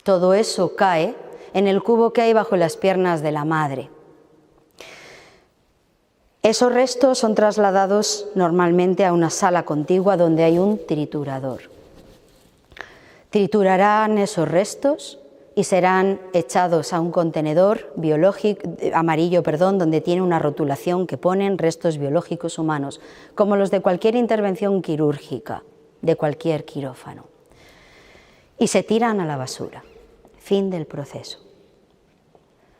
todo eso cae en el cubo que hay bajo las piernas de la madre. Esos restos son trasladados normalmente a una sala contigua donde hay un triturador. Triturarán esos restos y serán echados a un contenedor amarillo, donde tiene una rotulación que ponen restos biológicos humanos, como los de cualquier intervención quirúrgica, de cualquier quirófano. Y se tiran a la basura. Fin del proceso.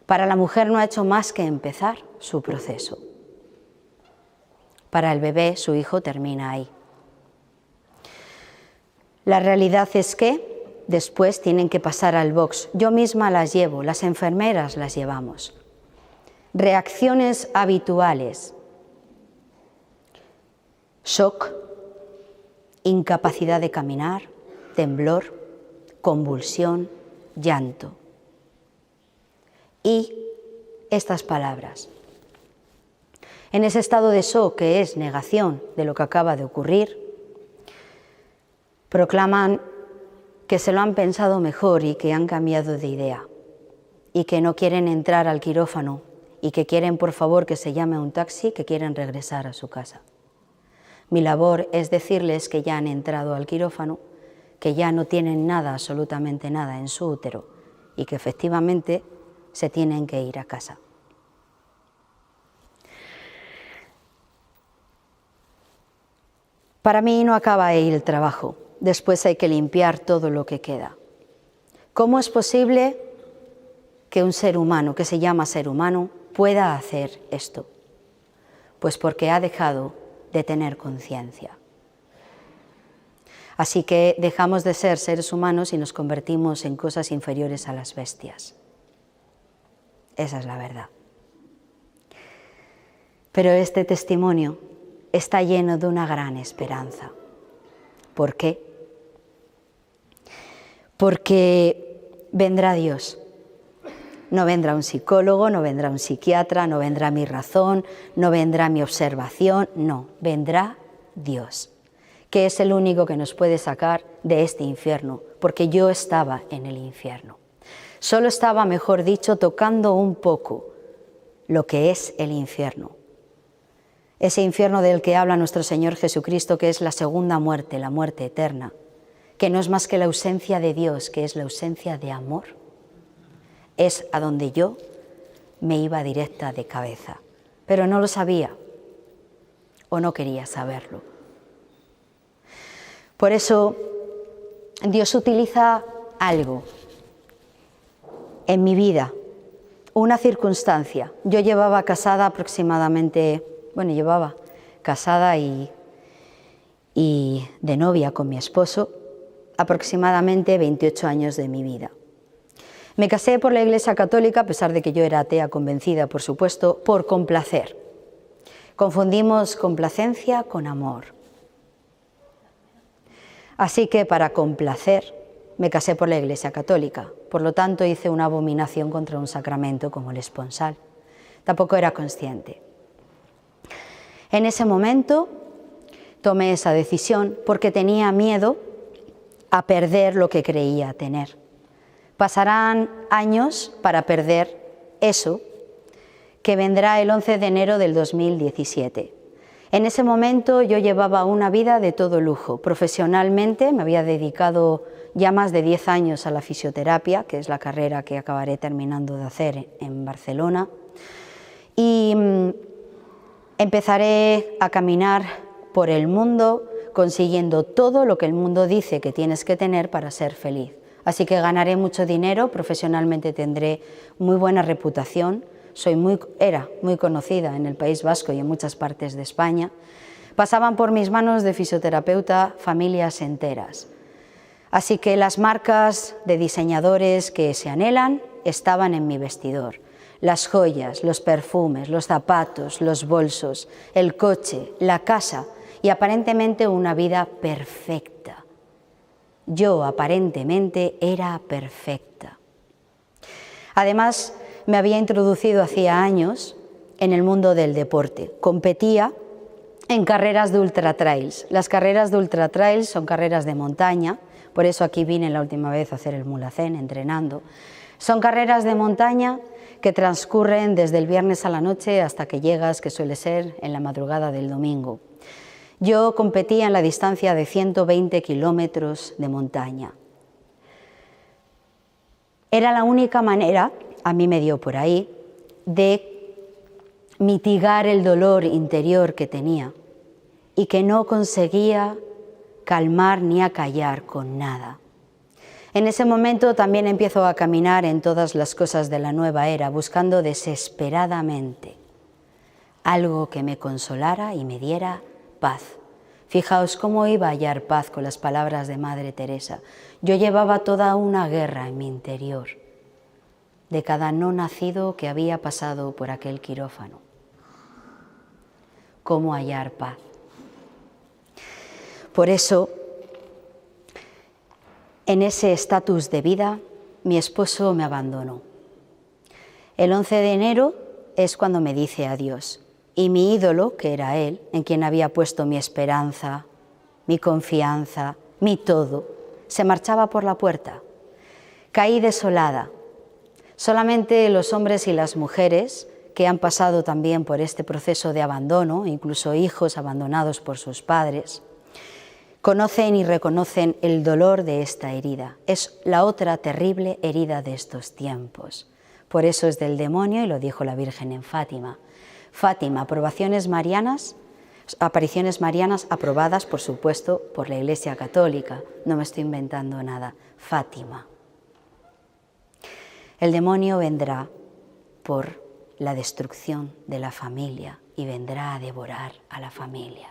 Para la mujer no ha hecho más que empezar su proceso. Para el bebé, su hijo termina ahí. La realidad es que después tienen que pasar al box. Yo misma las llevo, las enfermeras las llevamos. Reacciones habituales: shock, incapacidad de caminar, temblor, convulsión, llanto. Y estas palabras. En ese estado de shock, que es negación de lo que acaba de ocurrir, proclaman que se lo han pensado mejor y que han cambiado de idea y que no quieren entrar al quirófano y que quieren, por favor, que se llame un taxi, que quieren regresar a su casa. Mi labor es decirles que ya han entrado al quirófano, que ya no tienen nada, absolutamente nada en su útero y que efectivamente se tienen que ir a casa. Para mí no acaba ahí el trabajo, después hay que limpiar todo lo que queda. ¿Cómo es posible que un ser humano, que se llama ser humano, pueda hacer esto? Pues porque ha dejado de tener conciencia. Así que dejamos de ser seres humanos y nos convertimos en cosas inferiores a las bestias. Esa es la verdad. Pero este testimonio está lleno de una gran esperanza. ¿Por qué? Porque vendrá Dios. No vendrá un psicólogo, no vendrá un psiquiatra, no vendrá mi razón, no vendrá mi observación, no, vendrá Dios, que es el único que nos puede sacar de este infierno, porque yo estaba en el infierno. Solo estaba, mejor dicho, tocando un poco lo que es el infierno. Ese infierno del que habla nuestro Señor Jesucristo, que es la segunda muerte, la muerte eterna, que no es más que la ausencia de Dios, que es la ausencia de amor. Es a donde yo me iba directa de cabeza, pero no lo sabía o no quería saberlo. Por eso Dios utiliza algo en mi vida, una circunstancia. Yo llevaba casada aproximadamente, llevaba casada y de novia con mi esposo aproximadamente 28 años de mi vida. Me casé por la Iglesia Católica, a pesar de que yo era atea convencida, por supuesto, por complacer. Confundimos complacencia con amor. Así que para complacer me casé por la Iglesia Católica. Por lo tanto, hice una abominación contra un sacramento como el esponsal. Tampoco era consciente. En ese momento tomé esa decisión porque tenía miedo a perder lo que creía tener. Pasarán años para perder eso que vendrá el 11 de enero del 2017. En ese momento yo llevaba una vida de todo lujo. Profesionalmente me había dedicado ya más de 10 años a la fisioterapia, que es la carrera que acabaré terminando de hacer en Barcelona. Y empezaré a caminar por el mundo consiguiendo todo lo que el mundo dice que tienes que tener para ser feliz. Así que ganaré mucho dinero, profesionalmente tendré muy buena reputación, era muy conocida en el País Vasco y en muchas partes de España. Pasaban por mis manos de fisioterapeuta familias enteras. Así que las marcas de diseñadores que se anhelan estaban en mi vestidor. Las joyas, los perfumes, los zapatos, los bolsos, el coche, la casa y aparentemente una vida perfecta. Yo aparentemente era perfecta. Además, me había introducido hacía años en el mundo del deporte. Competía en carreras de ultratrails. Las carreras de ultratrails son carreras de montaña, por eso aquí vine la última vez a hacer el mulacén entrenando. Son carreras de montaña que transcurren desde el viernes a la noche hasta que llegas, que suele ser en la madrugada del domingo. Yo competía en la distancia de 120 kilómetros de montaña. Era la única manera, a mí me dio por ahí, de mitigar el dolor interior que tenía y que no conseguía calmar ni acallar con nada. En ese momento también empiezo a caminar en todas las cosas de la nueva era, buscando desesperadamente algo que me consolara y me diera paz. Fijaos cómo iba a hallar paz con las palabras de Madre Teresa. Yo llevaba toda una guerra en mi interior, de cada no nacido que había pasado por aquel quirófano. ¿Cómo hallar paz? Por eso, en ese estatus de vida, mi esposo me abandonó. El 11 de enero es cuando me dice adiós. Y mi ídolo, que era él, en quien había puesto mi esperanza, mi confianza, mi todo, se marchaba por la puerta. Caí desolada. Solamente los hombres y las mujeres que han pasado también por este proceso de abandono, incluso hijos abandonados por sus padres, conocen y reconocen el dolor de esta herida. Es la otra terrible herida de estos tiempos. Por eso es del demonio y lo dijo la Virgen en Fátima. Fátima, apariciones marianas aprobadas, por supuesto, por la Iglesia Católica. No me estoy inventando nada. Fátima. El demonio vendrá por la destrucción de la familia y vendrá a devorar a la familia.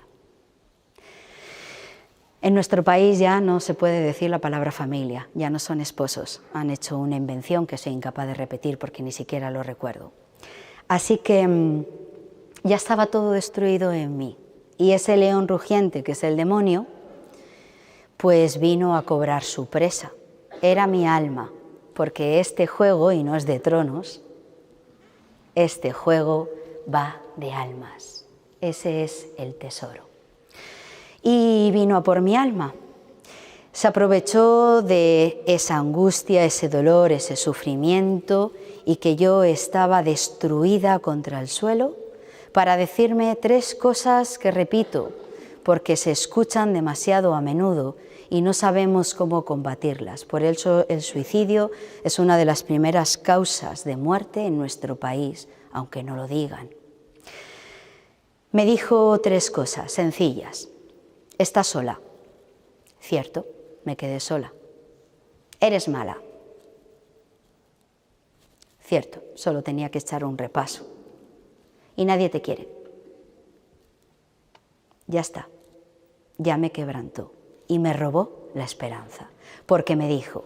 En nuestro país ya no se puede decir la palabra familia, ya no son esposos. Han hecho una invención que soy incapaz de repetir porque ni siquiera lo recuerdo. Así que ya estaba todo destruido en mí. Y ese león rugiente, que es el demonio, pues vino a cobrar su presa. Era mi alma, porque este juego, y no es de tronos, este juego va de almas. Ese es el tesoro. Y vino a por mi alma. Se aprovechó de esa angustia, ese dolor, ese sufrimiento, y que yo estaba destruida contra el suelo, para decirme 3 cosas que repito, porque se escuchan demasiado a menudo y no sabemos cómo combatirlas. Por eso el suicidio es una de las primeras causas de muerte en nuestro país, aunque no lo digan. Me dijo 3 cosas sencillas. Estás sola. Cierto, me quedé sola. Eres mala. Cierto, solo tenía que echar un repaso. Y nadie te quiere. Ya está, ya me quebrantó y me robó la esperanza, porque me dijo,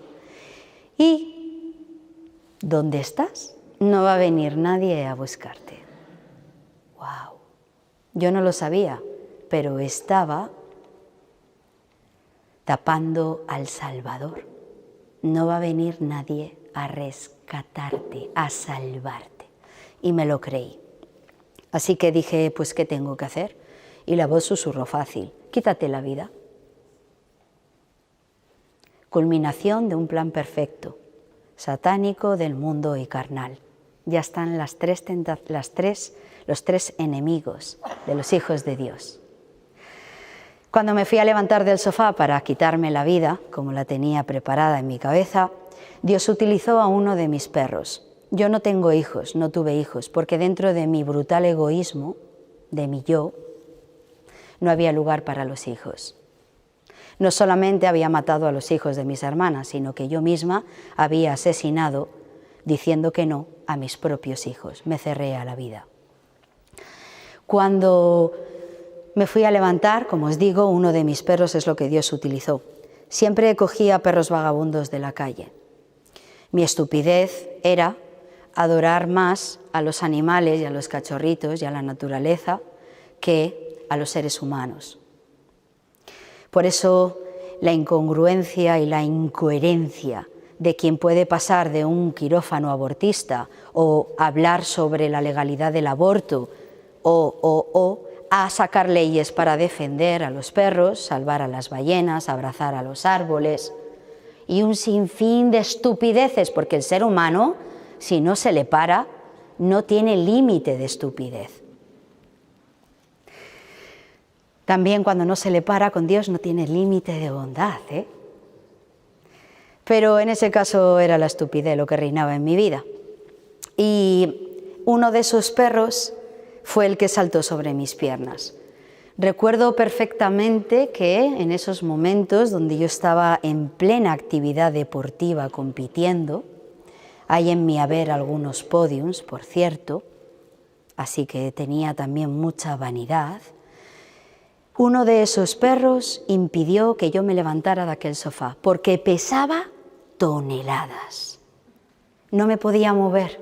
¿y dónde estás? No va a venir nadie a buscarte. ¡Wow! Yo no lo sabía, pero estaba tapando al Salvador. No va a venir nadie a rescatarte, a salvarte. Y me lo creí. Así que dije, pues, ¿qué tengo que hacer? Y la voz susurró fácil, quítate la vida. Culminación de un plan perfecto, satánico del mundo y carnal. Ya están los 3 enemigos de los hijos de Dios. Cuando me fui a levantar del sofá para quitarme la vida, como la tenía preparada en mi cabeza, Dios utilizó a uno de mis perros. Yo no tengo hijos, no tuve hijos, porque dentro de mi brutal egoísmo, de mi yo, no había lugar para los hijos. No solamente había matado a los hijos de mis hermanas, sino que yo misma había asesinado, diciendo que no, a mis propios hijos. Me cerré a la vida. Cuando me fui a levantar, como os digo, uno de mis perros es lo que Dios utilizó. Siempre cogía perros vagabundos de la calle. Mi estupidez era adorar más a los animales y a los cachorritos y a la naturaleza que a los seres humanos. Por eso la incongruencia y la incoherencia de quien puede pasar de un quirófano abortista o hablar sobre la legalidad del aborto o a sacar leyes para defender a los perros, salvar a las ballenas, abrazar a los árboles y un sinfín de estupideces, porque el ser humano, si no se le para, no tiene límite de estupidez. También cuando no se le para con Dios no tiene límite de bondad, Pero en ese caso era la estupidez lo que reinaba en mi vida. Y uno de esos perros fue el que saltó sobre mis piernas. Recuerdo perfectamente que en esos momentos donde yo estaba en plena actividad deportiva compitiendo, hay en mi haber algunos podiums, por cierto, así que tenía también mucha vanidad, uno de esos perros impidió que yo me levantara de aquel sofá, porque pesaba toneladas. No me podía mover.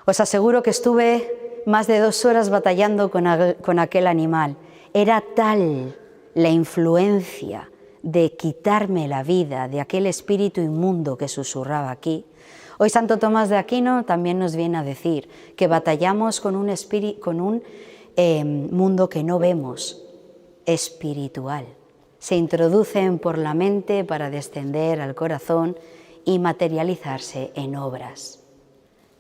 Os aseguro que estuve más de 2 horas batallando con aquel animal. Era tal la influencia de quitarme la vida de aquel espíritu inmundo que susurraba aquí. Hoy Santo Tomás de Aquino también nos viene a decir que batallamos con un mundo que no vemos, espiritual. Se introducen por la mente para descender al corazón y materializarse en obras.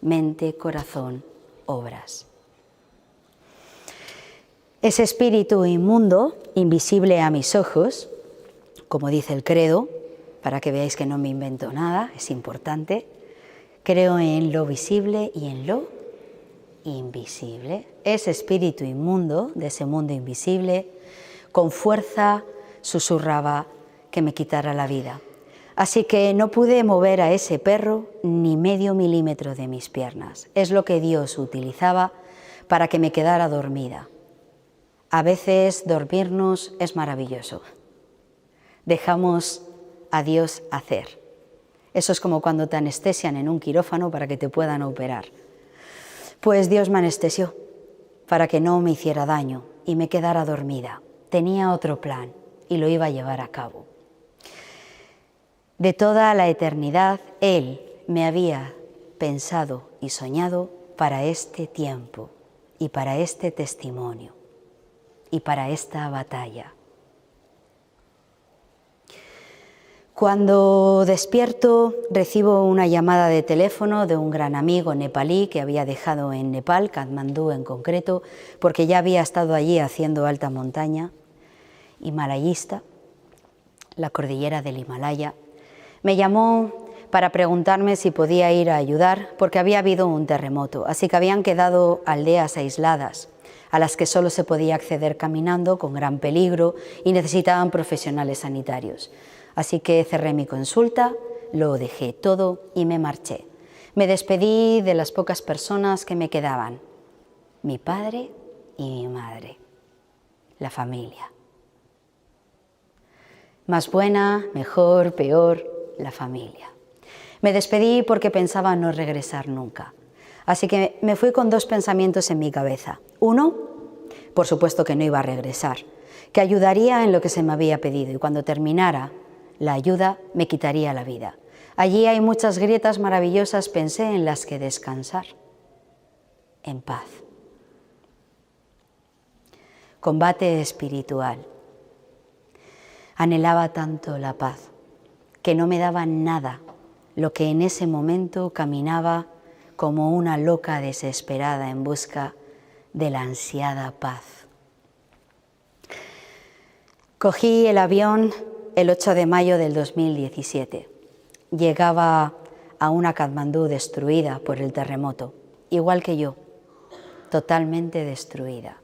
Mente, corazón, obras. Ese espíritu inmundo, invisible a mis ojos, como dice el credo, para que veáis que no me invento nada, es importante, creo en lo visible y en lo invisible. Ese espíritu inmundo, de ese mundo invisible, con fuerza susurraba que me quitara la vida. Así que no pude mover a ese perro ni medio milímetro de mis piernas. Es lo que Dios utilizaba para que me quedara dormida. A veces dormirnos es maravilloso. Dejamos a Dios hacer. Eso es como cuando te anestesian en un quirófano para que te puedan operar. Pues Dios me anestesió para que no me hiciera daño y me quedara dormida. Tenía otro plan y lo iba a llevar a cabo. De toda la eternidad, Él me había pensado y soñado para este tiempo y para este testimonio y para esta batalla. Cuando despierto, recibo una llamada de teléfono de un gran amigo nepalí que había dejado en Nepal, Katmandú en concreto, porque ya había estado allí haciendo alta montaña, himalayista, la cordillera del Himalaya. Me llamó para preguntarme si podía ir a ayudar porque había habido un terremoto, así que habían quedado aldeas aisladas a las que solo se podía acceder caminando con gran peligro y necesitaban profesionales sanitarios. Así que cerré mi consulta, lo dejé todo y me marché. Me despedí de las pocas personas que me quedaban, mi padre y mi madre, la familia. Más buena, mejor, peor, la familia. Me despedí porque pensaba no regresar nunca. Así que me fui con 2 pensamientos en mi cabeza. Uno, por supuesto que no iba a regresar, que ayudaría en lo que se me había pedido y cuando terminara la ayuda me quitaría la vida. Allí hay muchas grietas maravillosas, pensé, en las que descansar, en paz. Combate espiritual. Anhelaba tanto la paz que no me daba nada lo que en ese momento caminaba como una loca desesperada en busca de la ansiada paz. Cogí el avión el 8 de mayo del 2017. Llegaba a una Katmandú destruida por el terremoto, igual que yo, totalmente destruida.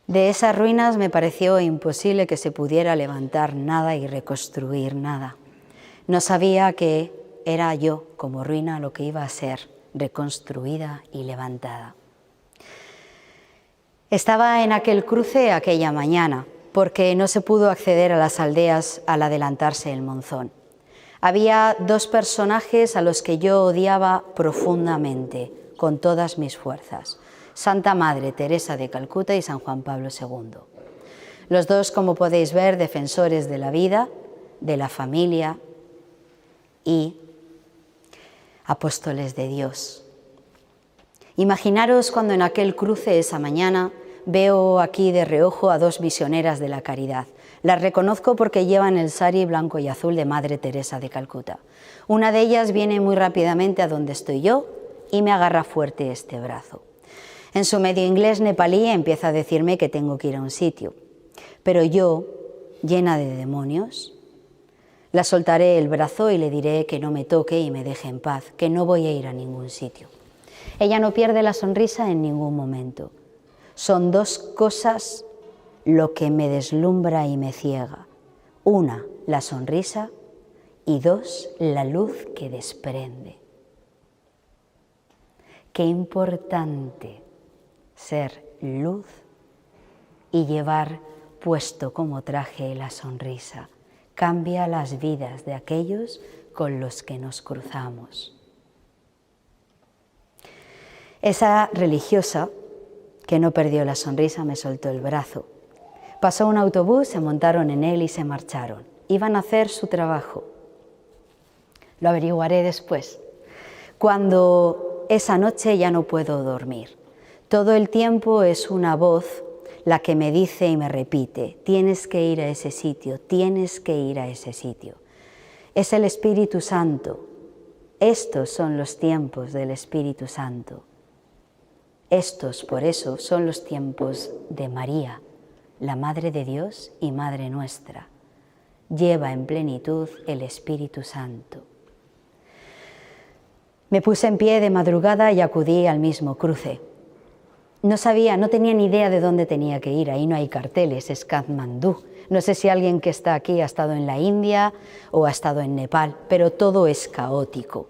De esas ruinas me pareció imposible que se pudiera levantar nada y reconstruir nada. No sabía que era yo, como ruina, lo que iba a ser reconstruida y levantada. Estaba en aquel cruce aquella mañana, porque no se pudo acceder a las aldeas al adelantarse el monzón. Había 2 personajes a los que yo odiaba profundamente, con todas mis fuerzas: Santa Madre Teresa de Calcuta y San Juan Pablo II. Los 2, como podéis ver, defensores de la vida, de la familia y apóstoles de Dios. Imaginaros cuando en aquel cruce esa mañana veo aquí de reojo a 2 misioneras de la caridad. Las reconozco porque llevan el sari blanco y azul de Madre Teresa de Calcuta. Una de ellas viene muy rápidamente a donde estoy yo y me agarra fuerte este brazo. En su medio inglés nepalí empieza a decirme que tengo que ir a un sitio. Pero yo, llena de demonios, La soltaré el brazo y le diré que no me toque y me deje en paz, que no voy a ir a ningún sitio. Ella no pierde la sonrisa en ningún momento. Son dos cosas lo que me deslumbra y me ciega. Una, la sonrisa, y dos, la luz que desprende. Qué importante ser luz y llevar puesto como traje la sonrisa. Cambia las vidas de aquellos con los que nos cruzamos. Esa religiosa, que no perdió la sonrisa, me soltó el brazo. Pasó un autobús, se montaron en él y se marcharon. Iban a hacer su trabajo. Lo averiguaré después. Cuando esa noche ya no puedo dormir. Todo el tiempo es una voz la que me dice y me repite, tienes que ir a ese sitio, tienes que ir a ese sitio. Es el Espíritu Santo. Estos son los tiempos del Espíritu Santo. Estos, por eso, son los tiempos de María, la Madre de Dios y Madre nuestra. Lleva en plenitud el Espíritu Santo. Me puse en pie de madrugada y acudí al mismo cruce. No tenía ni idea de dónde tenía que ir, ahí no hay carteles, es Katmandú. No sé si alguien que está aquí ha estado en la India o ha estado en Nepal, pero todo es caótico.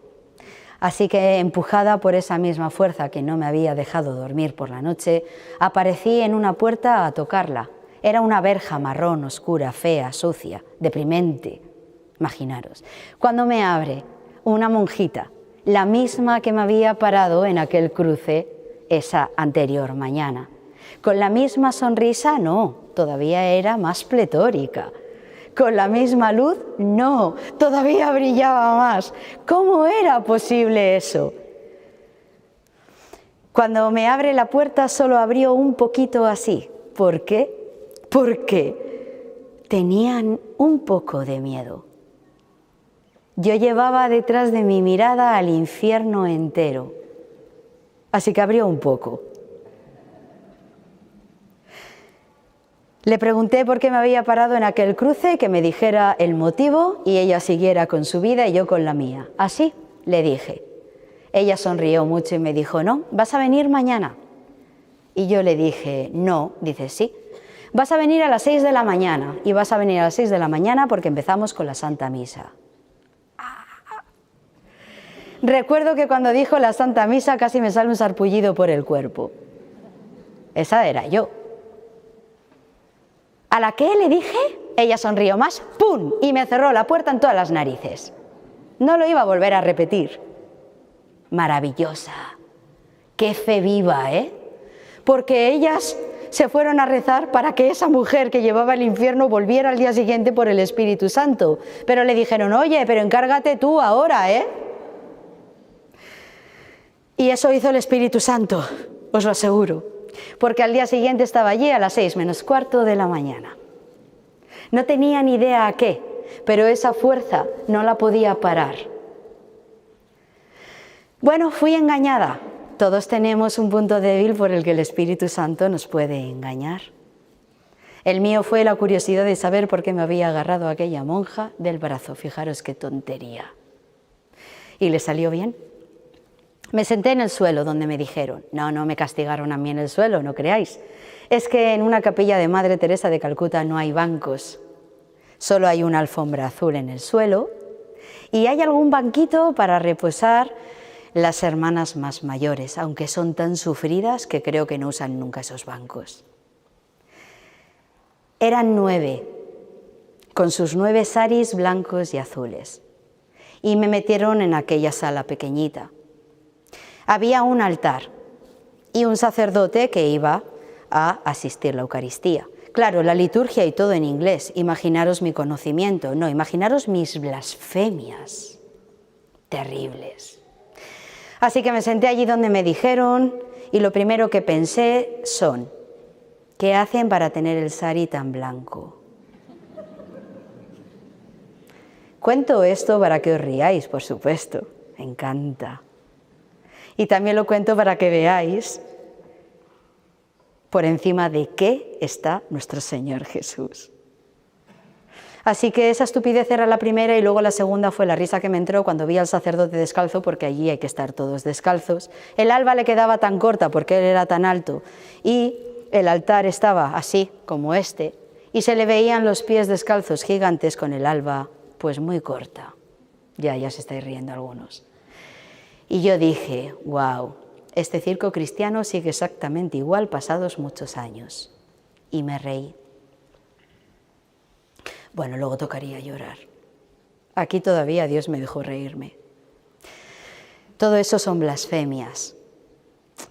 Así que, empujada por esa misma fuerza que no me había dejado dormir por la noche, aparecí en una puerta a tocarla. Era una verja marrón, oscura, fea, sucia, deprimente, imaginaros. Cuando me abre una monjita, la misma que me había parado en aquel cruce esa anterior mañana. Con la misma sonrisa, no, todavía era más pletórica. Con la misma luz, no, todavía brillaba más. ¿Cómo era posible eso? Cuando me abre la puerta solo abrió un poquito así. ¿Por qué? Porque tenían un poco de miedo. Yo llevaba detrás de mi mirada al infierno entero. Así que abrió un poco. Le pregunté por qué me había parado en aquel cruce, que me dijera el motivo y ella siguiera con su vida y yo con la mía. Así le dije. Ella sonrió mucho y me dijo, no, ¿vas a venir mañana? Y yo le dije, no, dice, sí. Vas a venir a las 6 de la mañana y vas a venir a las 6 de la mañana porque empezamos con la Santa Misa. Recuerdo que cuando dijo la Santa Misa casi me sale un sarpullido por el cuerpo. Esa era yo. A la que le dije, ella sonrió más, ¡pum! Y me cerró la puerta en todas las narices. No lo iba a volver a repetir. Maravillosa. Qué fe viva, ¿eh? Porque ellas se fueron a rezar para que esa mujer que llevaba el infierno volviera al día siguiente por el Espíritu Santo. Pero le dijeron, oye, pero encárgate tú ahora, ¿eh? Y eso hizo el Espíritu Santo, os lo aseguro, porque al día siguiente estaba allí a las 6 menos cuarto de la mañana. No tenía ni idea a qué, pero esa fuerza no la podía parar. Bueno, fui engañada. Todos tenemos un punto débil por el que el Espíritu Santo nos puede engañar. El mío fue la curiosidad de saber por qué me había agarrado a aquella monja del brazo. Fijaros qué tontería. Y le salió bien. Me senté en el suelo donde me dijeron, no me castigaron a mí en el suelo, no creáis. Es que en una capilla de Madre Teresa de Calcuta no hay bancos, solo hay una alfombra azul en el suelo y hay algún banquito para reposar las hermanas más mayores, aunque son tan sufridas que creo que no usan nunca esos bancos. Eran 9, con sus 9 saris blancos y azules, y me metieron en aquella sala pequeñita. Había un altar y un sacerdote que iba a asistir a la Eucaristía. Claro, la liturgia y todo en inglés. Imaginaros mi conocimiento, no, imaginaros mis blasfemias terribles. Así que me senté allí donde me dijeron y lo primero que pensé son, ¿qué hacen para tener el sari tan blanco? Cuento esto para que os riáis, por supuesto, me encanta. Y también lo cuento para que veáis por encima de qué está nuestro Señor Jesús. Así que esa estupidez era la primera y luego la segunda fue la risa que me entró cuando vi al sacerdote descalzo, porque allí hay que estar todos descalzos. El alba le quedaba tan corta porque él era tan alto y el altar estaba así como este y se le veían los pies descalzos gigantes con el alba pues muy corta. Ya se estáis riendo algunos. Y yo dije, wow, este circo cristiano sigue exactamente igual pasados muchos años. Y me reí. Bueno, luego tocaría llorar. Aquí todavía Dios me dejó reírme. Todo eso son blasfemias,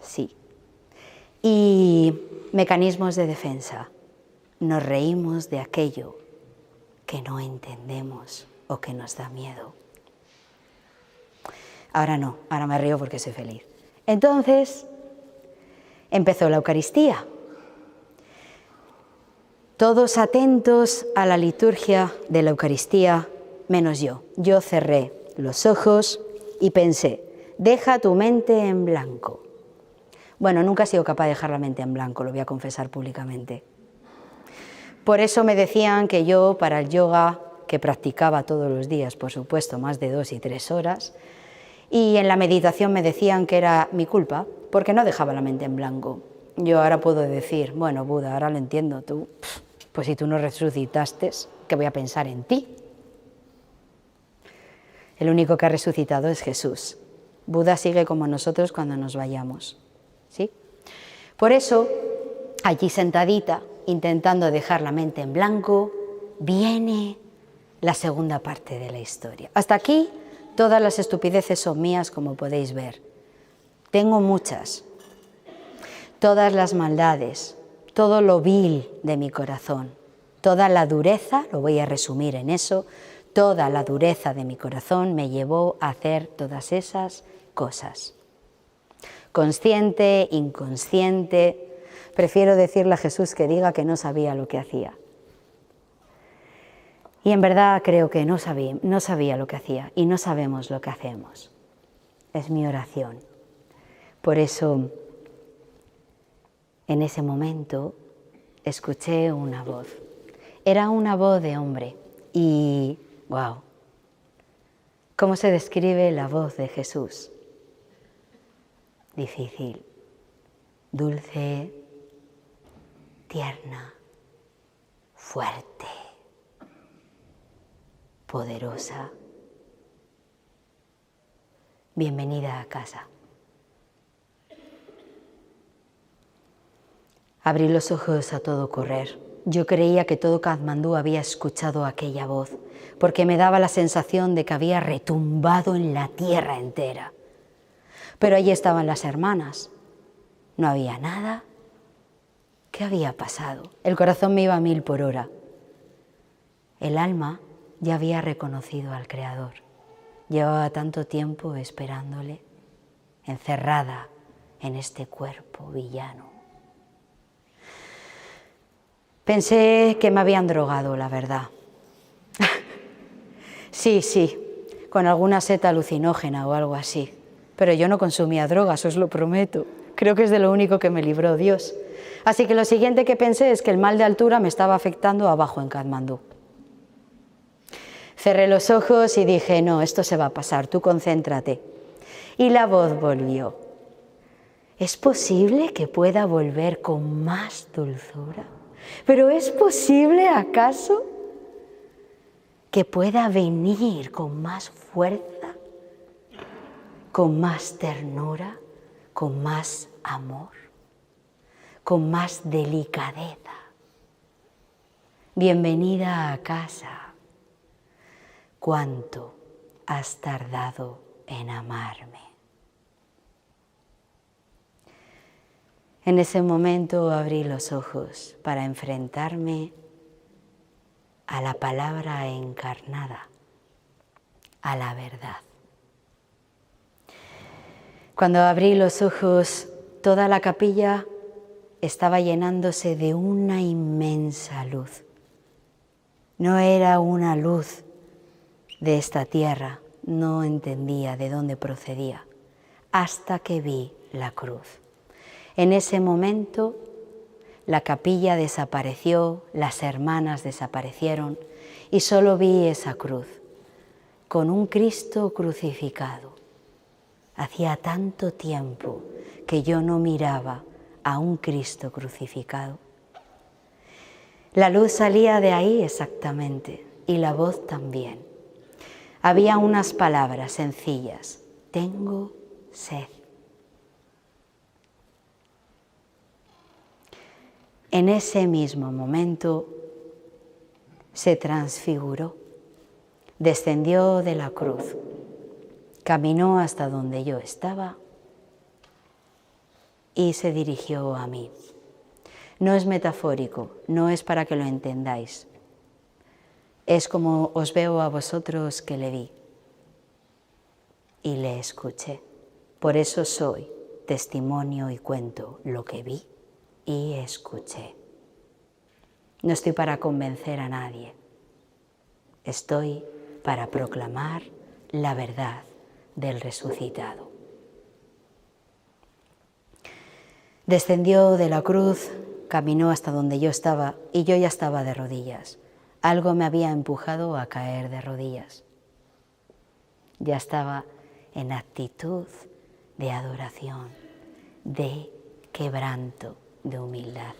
sí. Y mecanismos de defensa. Nos reímos de aquello que no entendemos o que nos da miedo. Ahora no, ahora me río porque soy feliz. Entonces, empezó la Eucaristía. Todos atentos a la liturgia de la Eucaristía, menos yo. Yo cerré los ojos y pensé, deja tu mente en blanco. Bueno, nunca he sido capaz de dejar la mente en blanco, lo voy a confesar públicamente. Por eso me decían que yo, para el yoga, que practicaba todos los días, por supuesto, más de 2 y 3 horas, y en la meditación me decían que era mi culpa, porque no dejaba la mente en blanco. Yo ahora puedo decir, bueno, Buda, ahora lo entiendo, tú, pues si tú no resucitaste, ¿qué voy a pensar en ti? El único que ha resucitado es Jesús. Buda sigue como nosotros cuando nos vayamos, ¿sí? Por eso, allí sentadita, intentando dejar la mente en blanco, viene la segunda parte de la historia. Hasta aquí, todas las estupideces son mías, como podéis ver. Tengo muchas. Todas las maldades, todo lo vil de mi corazón, toda la dureza, lo voy a resumir en eso, toda la dureza de mi corazón me llevó a hacer todas esas cosas. Consciente, inconsciente, prefiero decirle a Jesús que diga que no sabía lo que hacía. Y en verdad creo que no sabía lo que hacía y no sabemos lo que hacemos. Es mi oración. Por eso, en ese momento, escuché una voz. Era una voz de hombre y, wow, ¿cómo se describe la voz de Jesús? Difícil, dulce, tierna, fuerte, poderosa. Bienvenida a casa. Abrí los ojos a todo correr. Yo creía que todo Katmandú había escuchado aquella voz, porque me daba la sensación de que había retumbado en la tierra entera. Pero allí estaban las hermanas. No había nada. ¿Qué había pasado? El corazón me iba a 1000 por hora. El alma ya había reconocido al Creador. Llevaba tanto tiempo esperándole, encerrada en este cuerpo villano. Pensé que me habían drogado, la verdad. Sí, con alguna seta alucinógena o algo así. Pero yo no consumía drogas, os lo prometo. Creo que es de lo único que me libró Dios. Así que lo siguiente que pensé es que el mal de altura me estaba afectando abajo en Katmandú. Cerré los ojos y dije, no, esto se va a pasar, tú concéntrate. Y la voz volvió. ¿Es posible que pueda volver con más dulzura? ¿Pero es posible acaso que pueda venir con más fuerza, con más ternura, con más amor, con más delicadeza? Bienvenida a casa. ¿Cuánto has tardado en amarme? En ese momento abrí los ojos para enfrentarme a la palabra encarnada, a la verdad. Cuando abrí los ojos, toda la capilla estaba llenándose de una inmensa luz. No era una luz de esta tierra, no entendía de dónde procedía, hasta que vi la cruz. En ese momento, la capilla desapareció, las hermanas desaparecieron y solo vi esa cruz, con un Cristo crucificado. Hacía tanto tiempo que yo no miraba a un Cristo crucificado. La luz salía de ahí exactamente, y la voz también. Había unas palabras sencillas: tengo sed. En ese mismo momento se transfiguró, descendió de la cruz, caminó hasta donde yo estaba y se dirigió a mí. No es metafórico, no es para que lo entendáis. Es como os veo a vosotros que le vi y le escuché. Por eso soy testimonio y cuento lo que vi y escuché. No estoy para convencer a nadie. Estoy para proclamar la verdad del resucitado. Descendió de la cruz, caminó hasta donde yo estaba y yo ya estaba de rodillas. Algo me había empujado a caer de rodillas. Ya estaba en actitud de adoración, de quebranto, de humildad.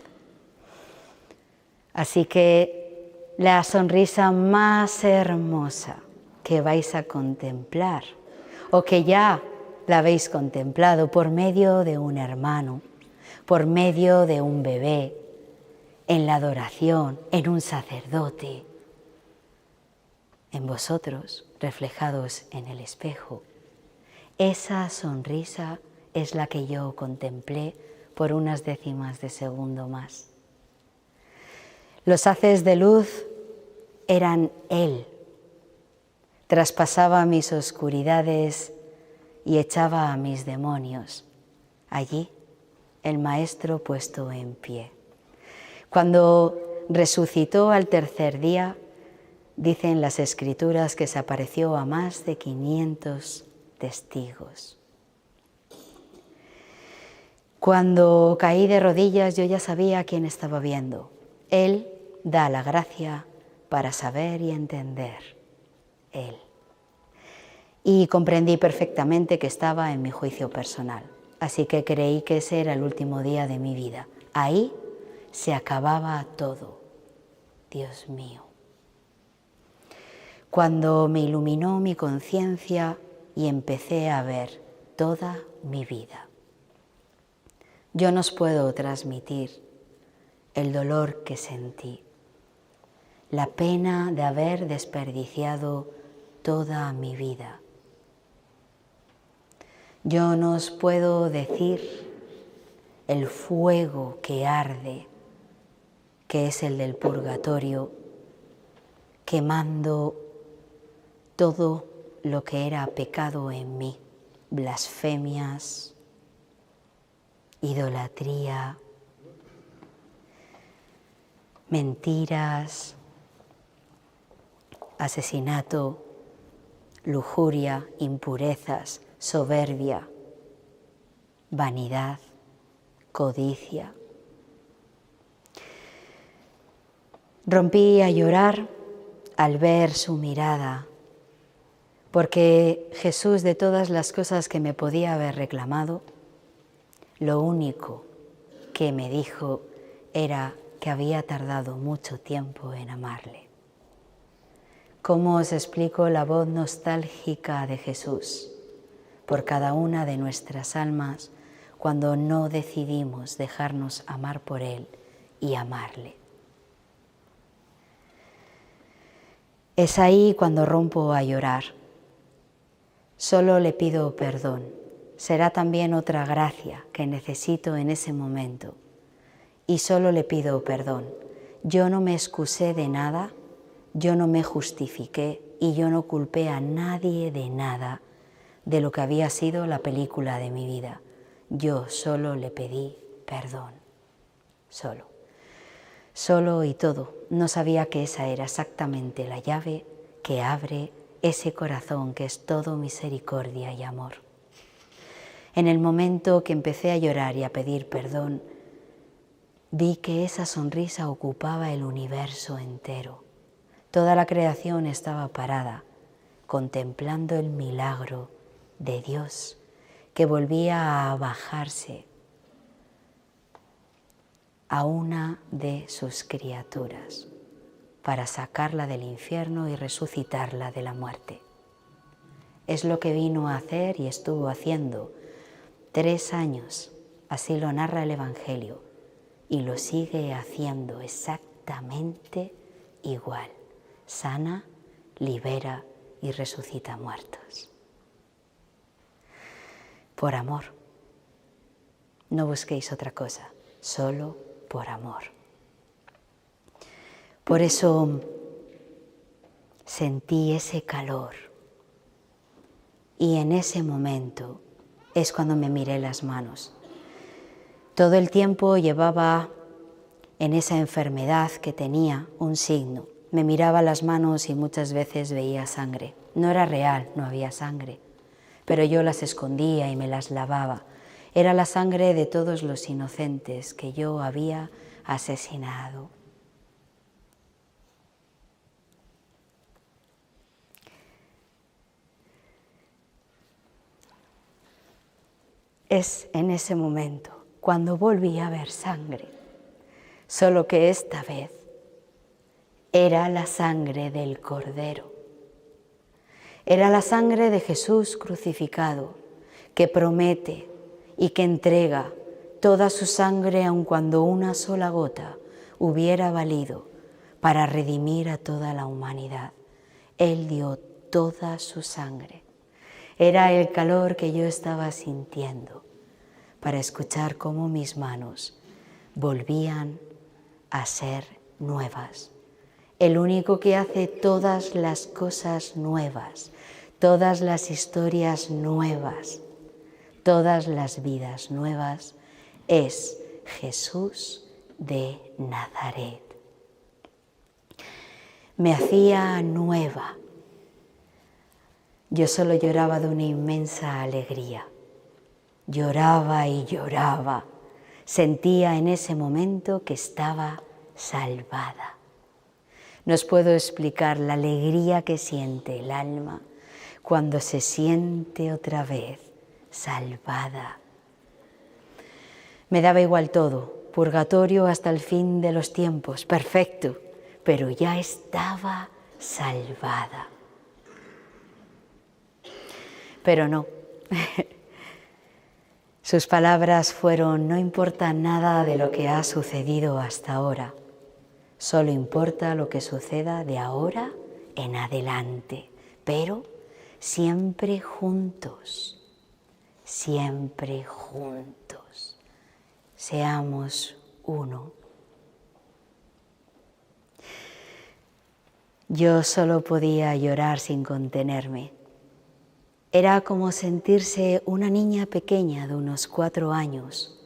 Así que la sonrisa más hermosa que vais a contemplar, o que ya la habéis contemplado por medio de un hermano, por medio de un bebé, en la adoración, en un sacerdote, en vosotros reflejados en el espejo. Esa sonrisa es la que yo contemplé por unas décimas de segundo más. Los haces de luz eran Él. Traspasaba mis oscuridades y echaba a mis demonios. Allí, el Maestro puesto en pie. Cuando resucitó al tercer día, dicen las Escrituras que se apareció a más de 500 testigos. Cuando caí de rodillas, yo ya sabía a quién estaba viendo. Él da la gracia para saber y entender. Él. Y comprendí perfectamente que estaba en mi juicio personal. Así que creí que ese era el último día de mi vida. Ahí se acababa todo. Dios mío. Cuando me iluminó mi conciencia y empecé a ver toda mi vida. Yo no os puedo transmitir el dolor que sentí, la pena de haber desperdiciado toda mi vida. Yo no os puedo decir el fuego que arde, que es el del purgatorio, quemando todo lo que era pecado en mí, blasfemias, idolatría, mentiras, asesinato, lujuria, impurezas, soberbia, vanidad, codicia. Rompí a llorar al ver su mirada, porque Jesús, de todas las cosas que me podía haber reclamado, lo único que me dijo era que había tardado mucho tiempo en amarle. ¿Cómo os explico la voz nostálgica de Jesús por cada una de nuestras almas cuando no decidimos dejarnos amar por Él y amarle? Es ahí cuando rompo a llorar. Solo le pido perdón. Será también otra gracia que necesito en ese momento. Y solo le pido perdón. Yo no me excusé de nada, yo no me justifiqué y yo no culpé a nadie de nada de lo que había sido la película de mi vida. Yo solo le pedí perdón. Solo y todo. No sabía que esa era exactamente la llave que abre ese corazón que es todo misericordia y amor. En el momento que empecé a llorar y a pedir perdón, vi que esa sonrisa ocupaba el universo entero. Toda la creación estaba parada, contemplando el milagro de Dios que volvía a bajarse a una de sus criaturas para sacarla del infierno y resucitarla de la muerte. Es lo que vino a hacer y estuvo haciendo 3 años, así lo narra el Evangelio, y lo sigue haciendo exactamente igual. Sana, libera y resucita muertos. Por amor. No busquéis otra cosa, solo por amor. Por eso sentí ese calor y en ese momento es cuando me miré las manos. Todo el tiempo llevaba en esa enfermedad que tenía un signo. Me miraba las manos y muchas veces veía sangre. No era real, no había sangre, pero yo las escondía y me las lavaba. Era la sangre de todos los inocentes que yo había asesinado. Es en ese momento cuando volví a ver sangre, solo que esta vez era la sangre del Cordero. Era la sangre de Jesús crucificado, que promete y que entrega toda su sangre aun cuando una sola gota hubiera valido para redimir a toda la humanidad. Él dio toda su sangre. Era el calor que yo estaba sintiendo para escuchar cómo mis manos volvían a ser nuevas. El único que hace todas las cosas nuevas, todas las historias nuevas, todas las vidas nuevas, es Jesús de Nazaret. Me hacía nueva. Yo solo lloraba de una inmensa alegría. Lloraba y lloraba. Sentía en ese momento que estaba salvada. No os puedo explicar la alegría que siente el alma cuando se siente otra vez salvada. Me daba igual todo, purgatorio hasta el fin de los tiempos, perfecto, pero ya estaba salvada. Pero no. Sus palabras fueron: no importa nada de lo que ha sucedido hasta ahora, solo importa lo que suceda de ahora en adelante, pero siempre juntos, siempre juntos. Seamos uno. Yo solo podía llorar sin contenerme. Era como sentirse una niña pequeña de unos 4 años,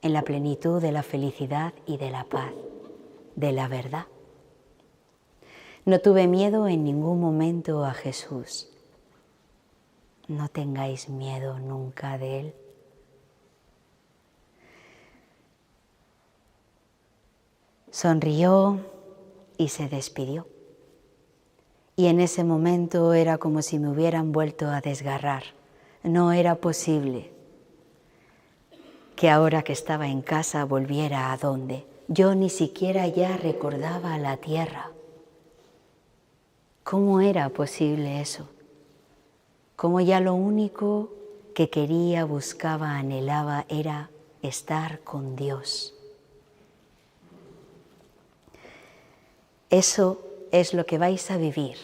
en la plenitud de la felicidad y de la paz, de la verdad. No tuve miedo en ningún momento a Jesús. No tengáis miedo nunca de Él. Sonrió y se despidió. Y en ese momento era como si me hubieran vuelto a desgarrar. No era posible que ahora que estaba en casa volviera a donde. Yo ni siquiera ya recordaba la tierra. ¿Cómo era posible eso? Cómo ya lo único que quería, buscaba, anhelaba era estar con Dios. Eso es lo que vais a vivir,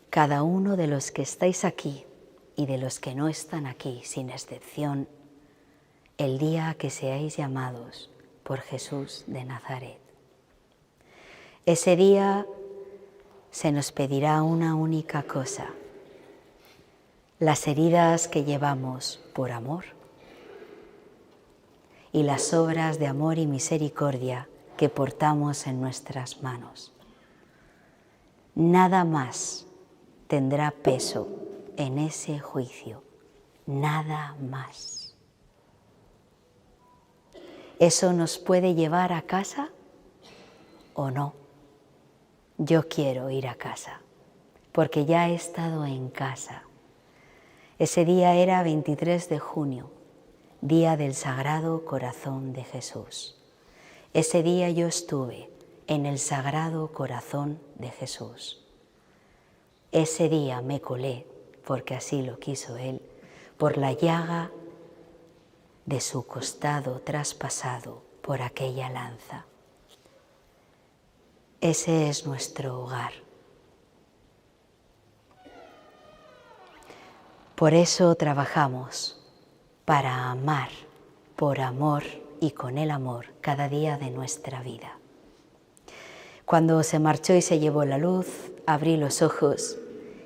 cada uno de los que estáis aquí y de los que no están aquí, sin excepción, el día que seáis llamados por Jesús de Nazaret. Ese día se nos pedirá una única cosa: las heridas que llevamos por amor y las obras de amor y misericordia que portamos en nuestras manos. Nada más tendrá peso en ese juicio, nada más. ¿Eso nos puede llevar a casa o no? yo quiero ir a casa, porque ya he estado en casa. Ese día era 23 de junio, día del Sagrado Corazón de Jesús. Ese día yo estuve en el Sagrado Corazón de Jesús. Ese día me colé, porque así lo quiso Él, por la llaga de su costado traspasado por aquella lanza. Ese es nuestro hogar. Por eso trabajamos para amar, por amor y con el amor cada día de nuestra vida. Cuando se marchó y se llevó la luz, abrí los ojos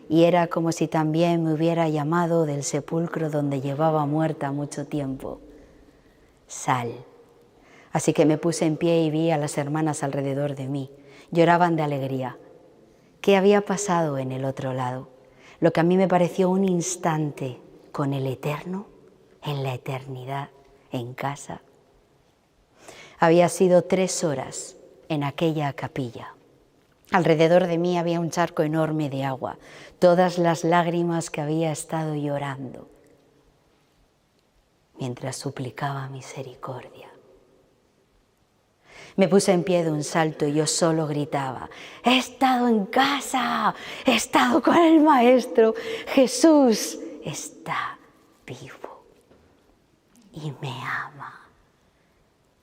y era como si también me hubiera llamado del sepulcro donde llevaba muerta mucho tiempo. Sal. Así que me puse en pie y vi a las hermanas alrededor de mí. Lloraban de alegría. ¿Qué había pasado en el otro lado? Lo que a mí me pareció un instante con el eterno, en la eternidad, en casa. Había sido 3 horas en aquella capilla. Alrededor de mí había un charco enorme de agua, todas las lágrimas que había estado llorando mientras suplicaba misericordia. Me puse en pie de un salto y yo solo gritaba: he estado en casa, he estado con el Maestro, Jesús está vivo y me ama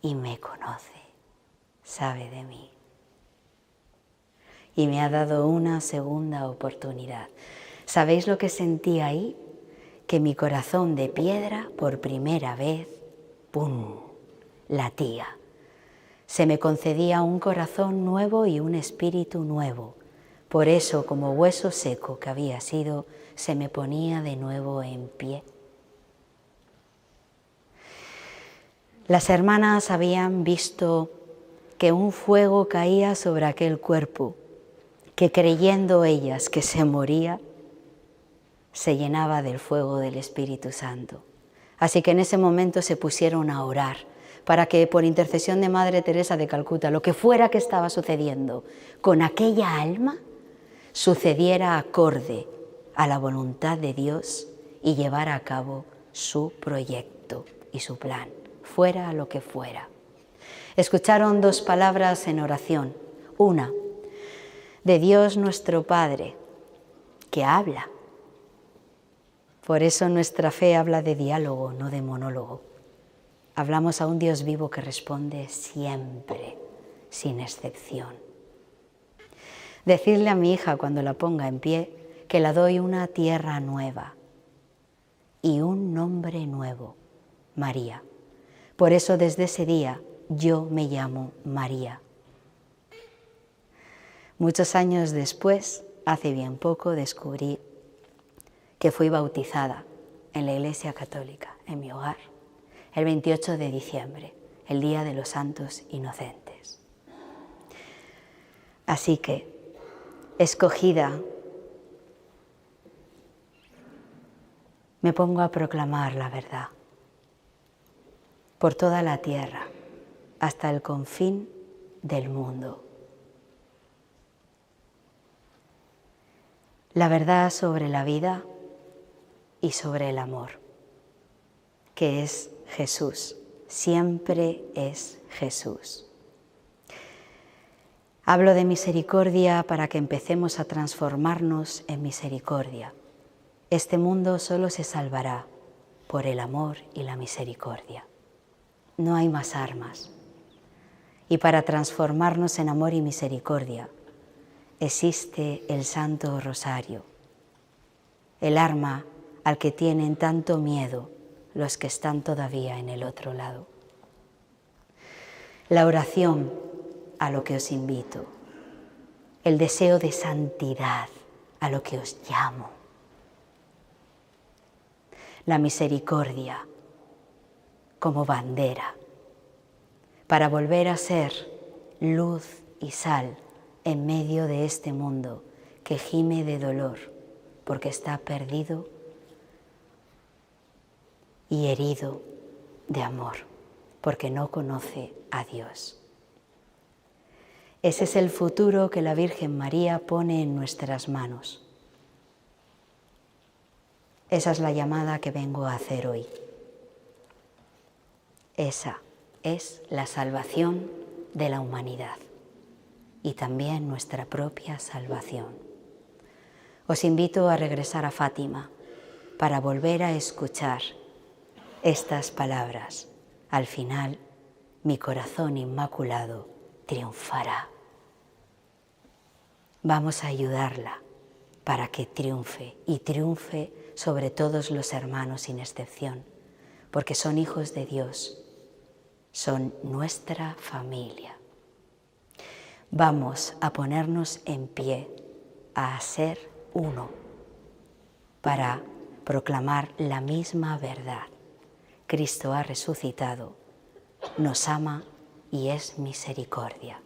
y me conoce, sabe de mí. Y me ha dado una segunda oportunidad. ¿Sabéis lo que sentí ahí? Que mi corazón de piedra por primera vez, ¡pum!, latía. Se me concedía un corazón nuevo y un espíritu nuevo. Por eso, como hueso seco que había sido, se me ponía de nuevo en pie. Las hermanas habían visto que un fuego caía sobre aquel cuerpo, que creyendo ellas que se moría, se llenaba del fuego del Espíritu Santo. Así que en ese momento se pusieron a orar para que por intercesión de Madre Teresa de Calcuta, lo que fuera que estaba sucediendo con aquella alma, sucediera acorde a la voluntad de Dios y llevara a cabo su proyecto y su plan, fuera lo que fuera. Escucharon 2 palabras en oración. Una, de Dios nuestro Padre, que habla. Por eso nuestra fe habla de diálogo, no de monólogo. Hablamos a un Dios vivo que responde siempre, sin excepción. Decirle a mi hija cuando la ponga en pie que la doy una tierra nueva y un nombre nuevo, María. Por eso desde ese día yo me llamo María. Muchos años después, hace bien poco, descubrí que fui bautizada en la Iglesia Católica, en mi hogar, el 28 de diciembre, el Día de los Santos Inocentes. Así que, escogida, me pongo a proclamar la verdad por toda la tierra, hasta el confín del mundo. La verdad sobre la vida y sobre el amor, que es Jesús, siempre es Jesús. Hablo de misericordia para que empecemos a transformarnos en misericordia. Este mundo solo se salvará por el amor y la misericordia. No hay más armas. Y para transformarnos en amor y misericordia existe el Santo Rosario, el arma al que tienen tanto miedo los que están todavía en el otro lado. La oración, a lo que os invito, el deseo de santidad, a lo que os llamo, la misericordia como bandera, para volver a ser luz y sal en medio de este mundo que gime de dolor porque está perdido y herido de amor, porque no conoce a Dios. Ese es el futuro que la Virgen María pone en nuestras manos. Esa es la llamada que vengo a hacer hoy. Esa es la salvación de la humanidad y también nuestra propia salvación. Os invito a regresar a Fátima para volver a escuchar estas palabras. Al final, mi corazón inmaculado triunfará. Vamos a ayudarla para que triunfe y triunfe sobre todos los hermanos sin excepción, porque son hijos de Dios, son nuestra familia. Vamos a ponernos en pie, a ser uno, para proclamar la misma verdad. Cristo ha resucitado, nos ama y es misericordia.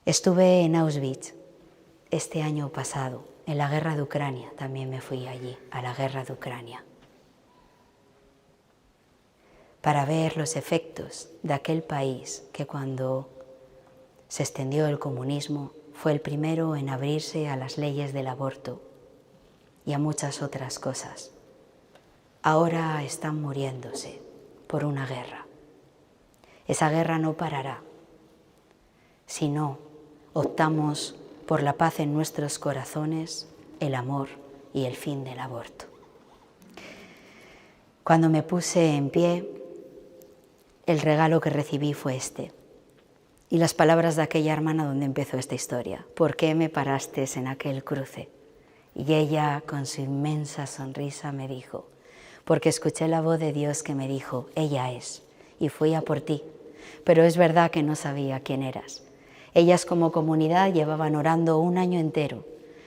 Estuve en Auschwitz este año pasado, en la guerra de Ucrania, también me fui allí, a la guerra de Ucrania, para ver los efectos de aquel país que cuando se extendió el comunismo fue el primero en abrirse a las leyes del aborto y a muchas otras cosas. Ahora están muriéndose por una guerra. Esa guerra no parará si no optamos por la paz en nuestros corazones, el amor y el fin del aborto. Cuando me puse en pie, el regalo que recibí fue este. Y las palabras de aquella hermana donde empezó esta historia. ¿Por qué me paraste en aquel cruce? Y ella, con su inmensa sonrisa, me dijo, porque escuché la voz de Dios que me dijo, ella es, y fui a por ti. Pero es verdad que no sabía quién eras. Ellas como comunidad llevaban orando un año entero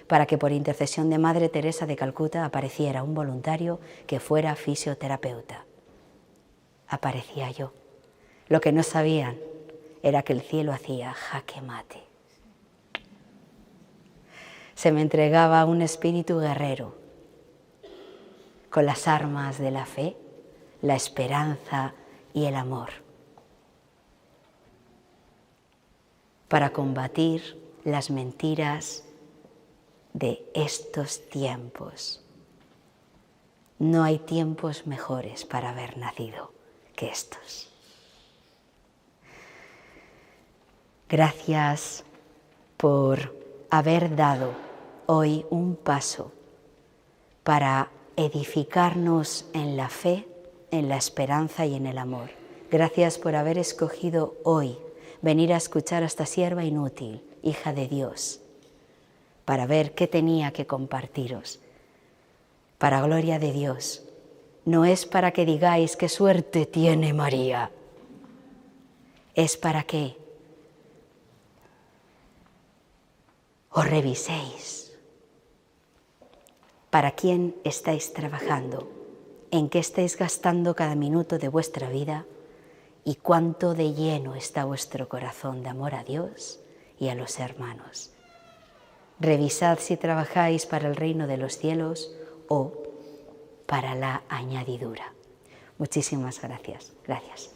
para que por intercesión de Madre Teresa de Calcuta apareciera un voluntario que fuera fisioterapeuta. Aparecía yo. Lo que no sabían era que el cielo hacía jaque mate. Se me entregaba un espíritu guerrero con las armas de la fe, la esperanza y el amor para combatir las mentiras de estos tiempos. No hay tiempos mejores para haber nacido que estos. Gracias por haber dado hoy un paso para edificarnos en la fe, en la esperanza y en el amor. Gracias por haber escogido hoy venir a escuchar a esta sierva inútil, hija de Dios, para ver qué tenía que compartiros. Para gloria de Dios, no es para que digáis qué suerte tiene María, es para que os reviséis. ¿Para quién estáis trabajando? ¿En qué estáis gastando cada minuto de vuestra vida? ¿Y cuánto de lleno está vuestro corazón de amor a Dios y a los hermanos? Revisad si trabajáis para el reino de los cielos o para la añadidura. Muchísimas gracias. Gracias.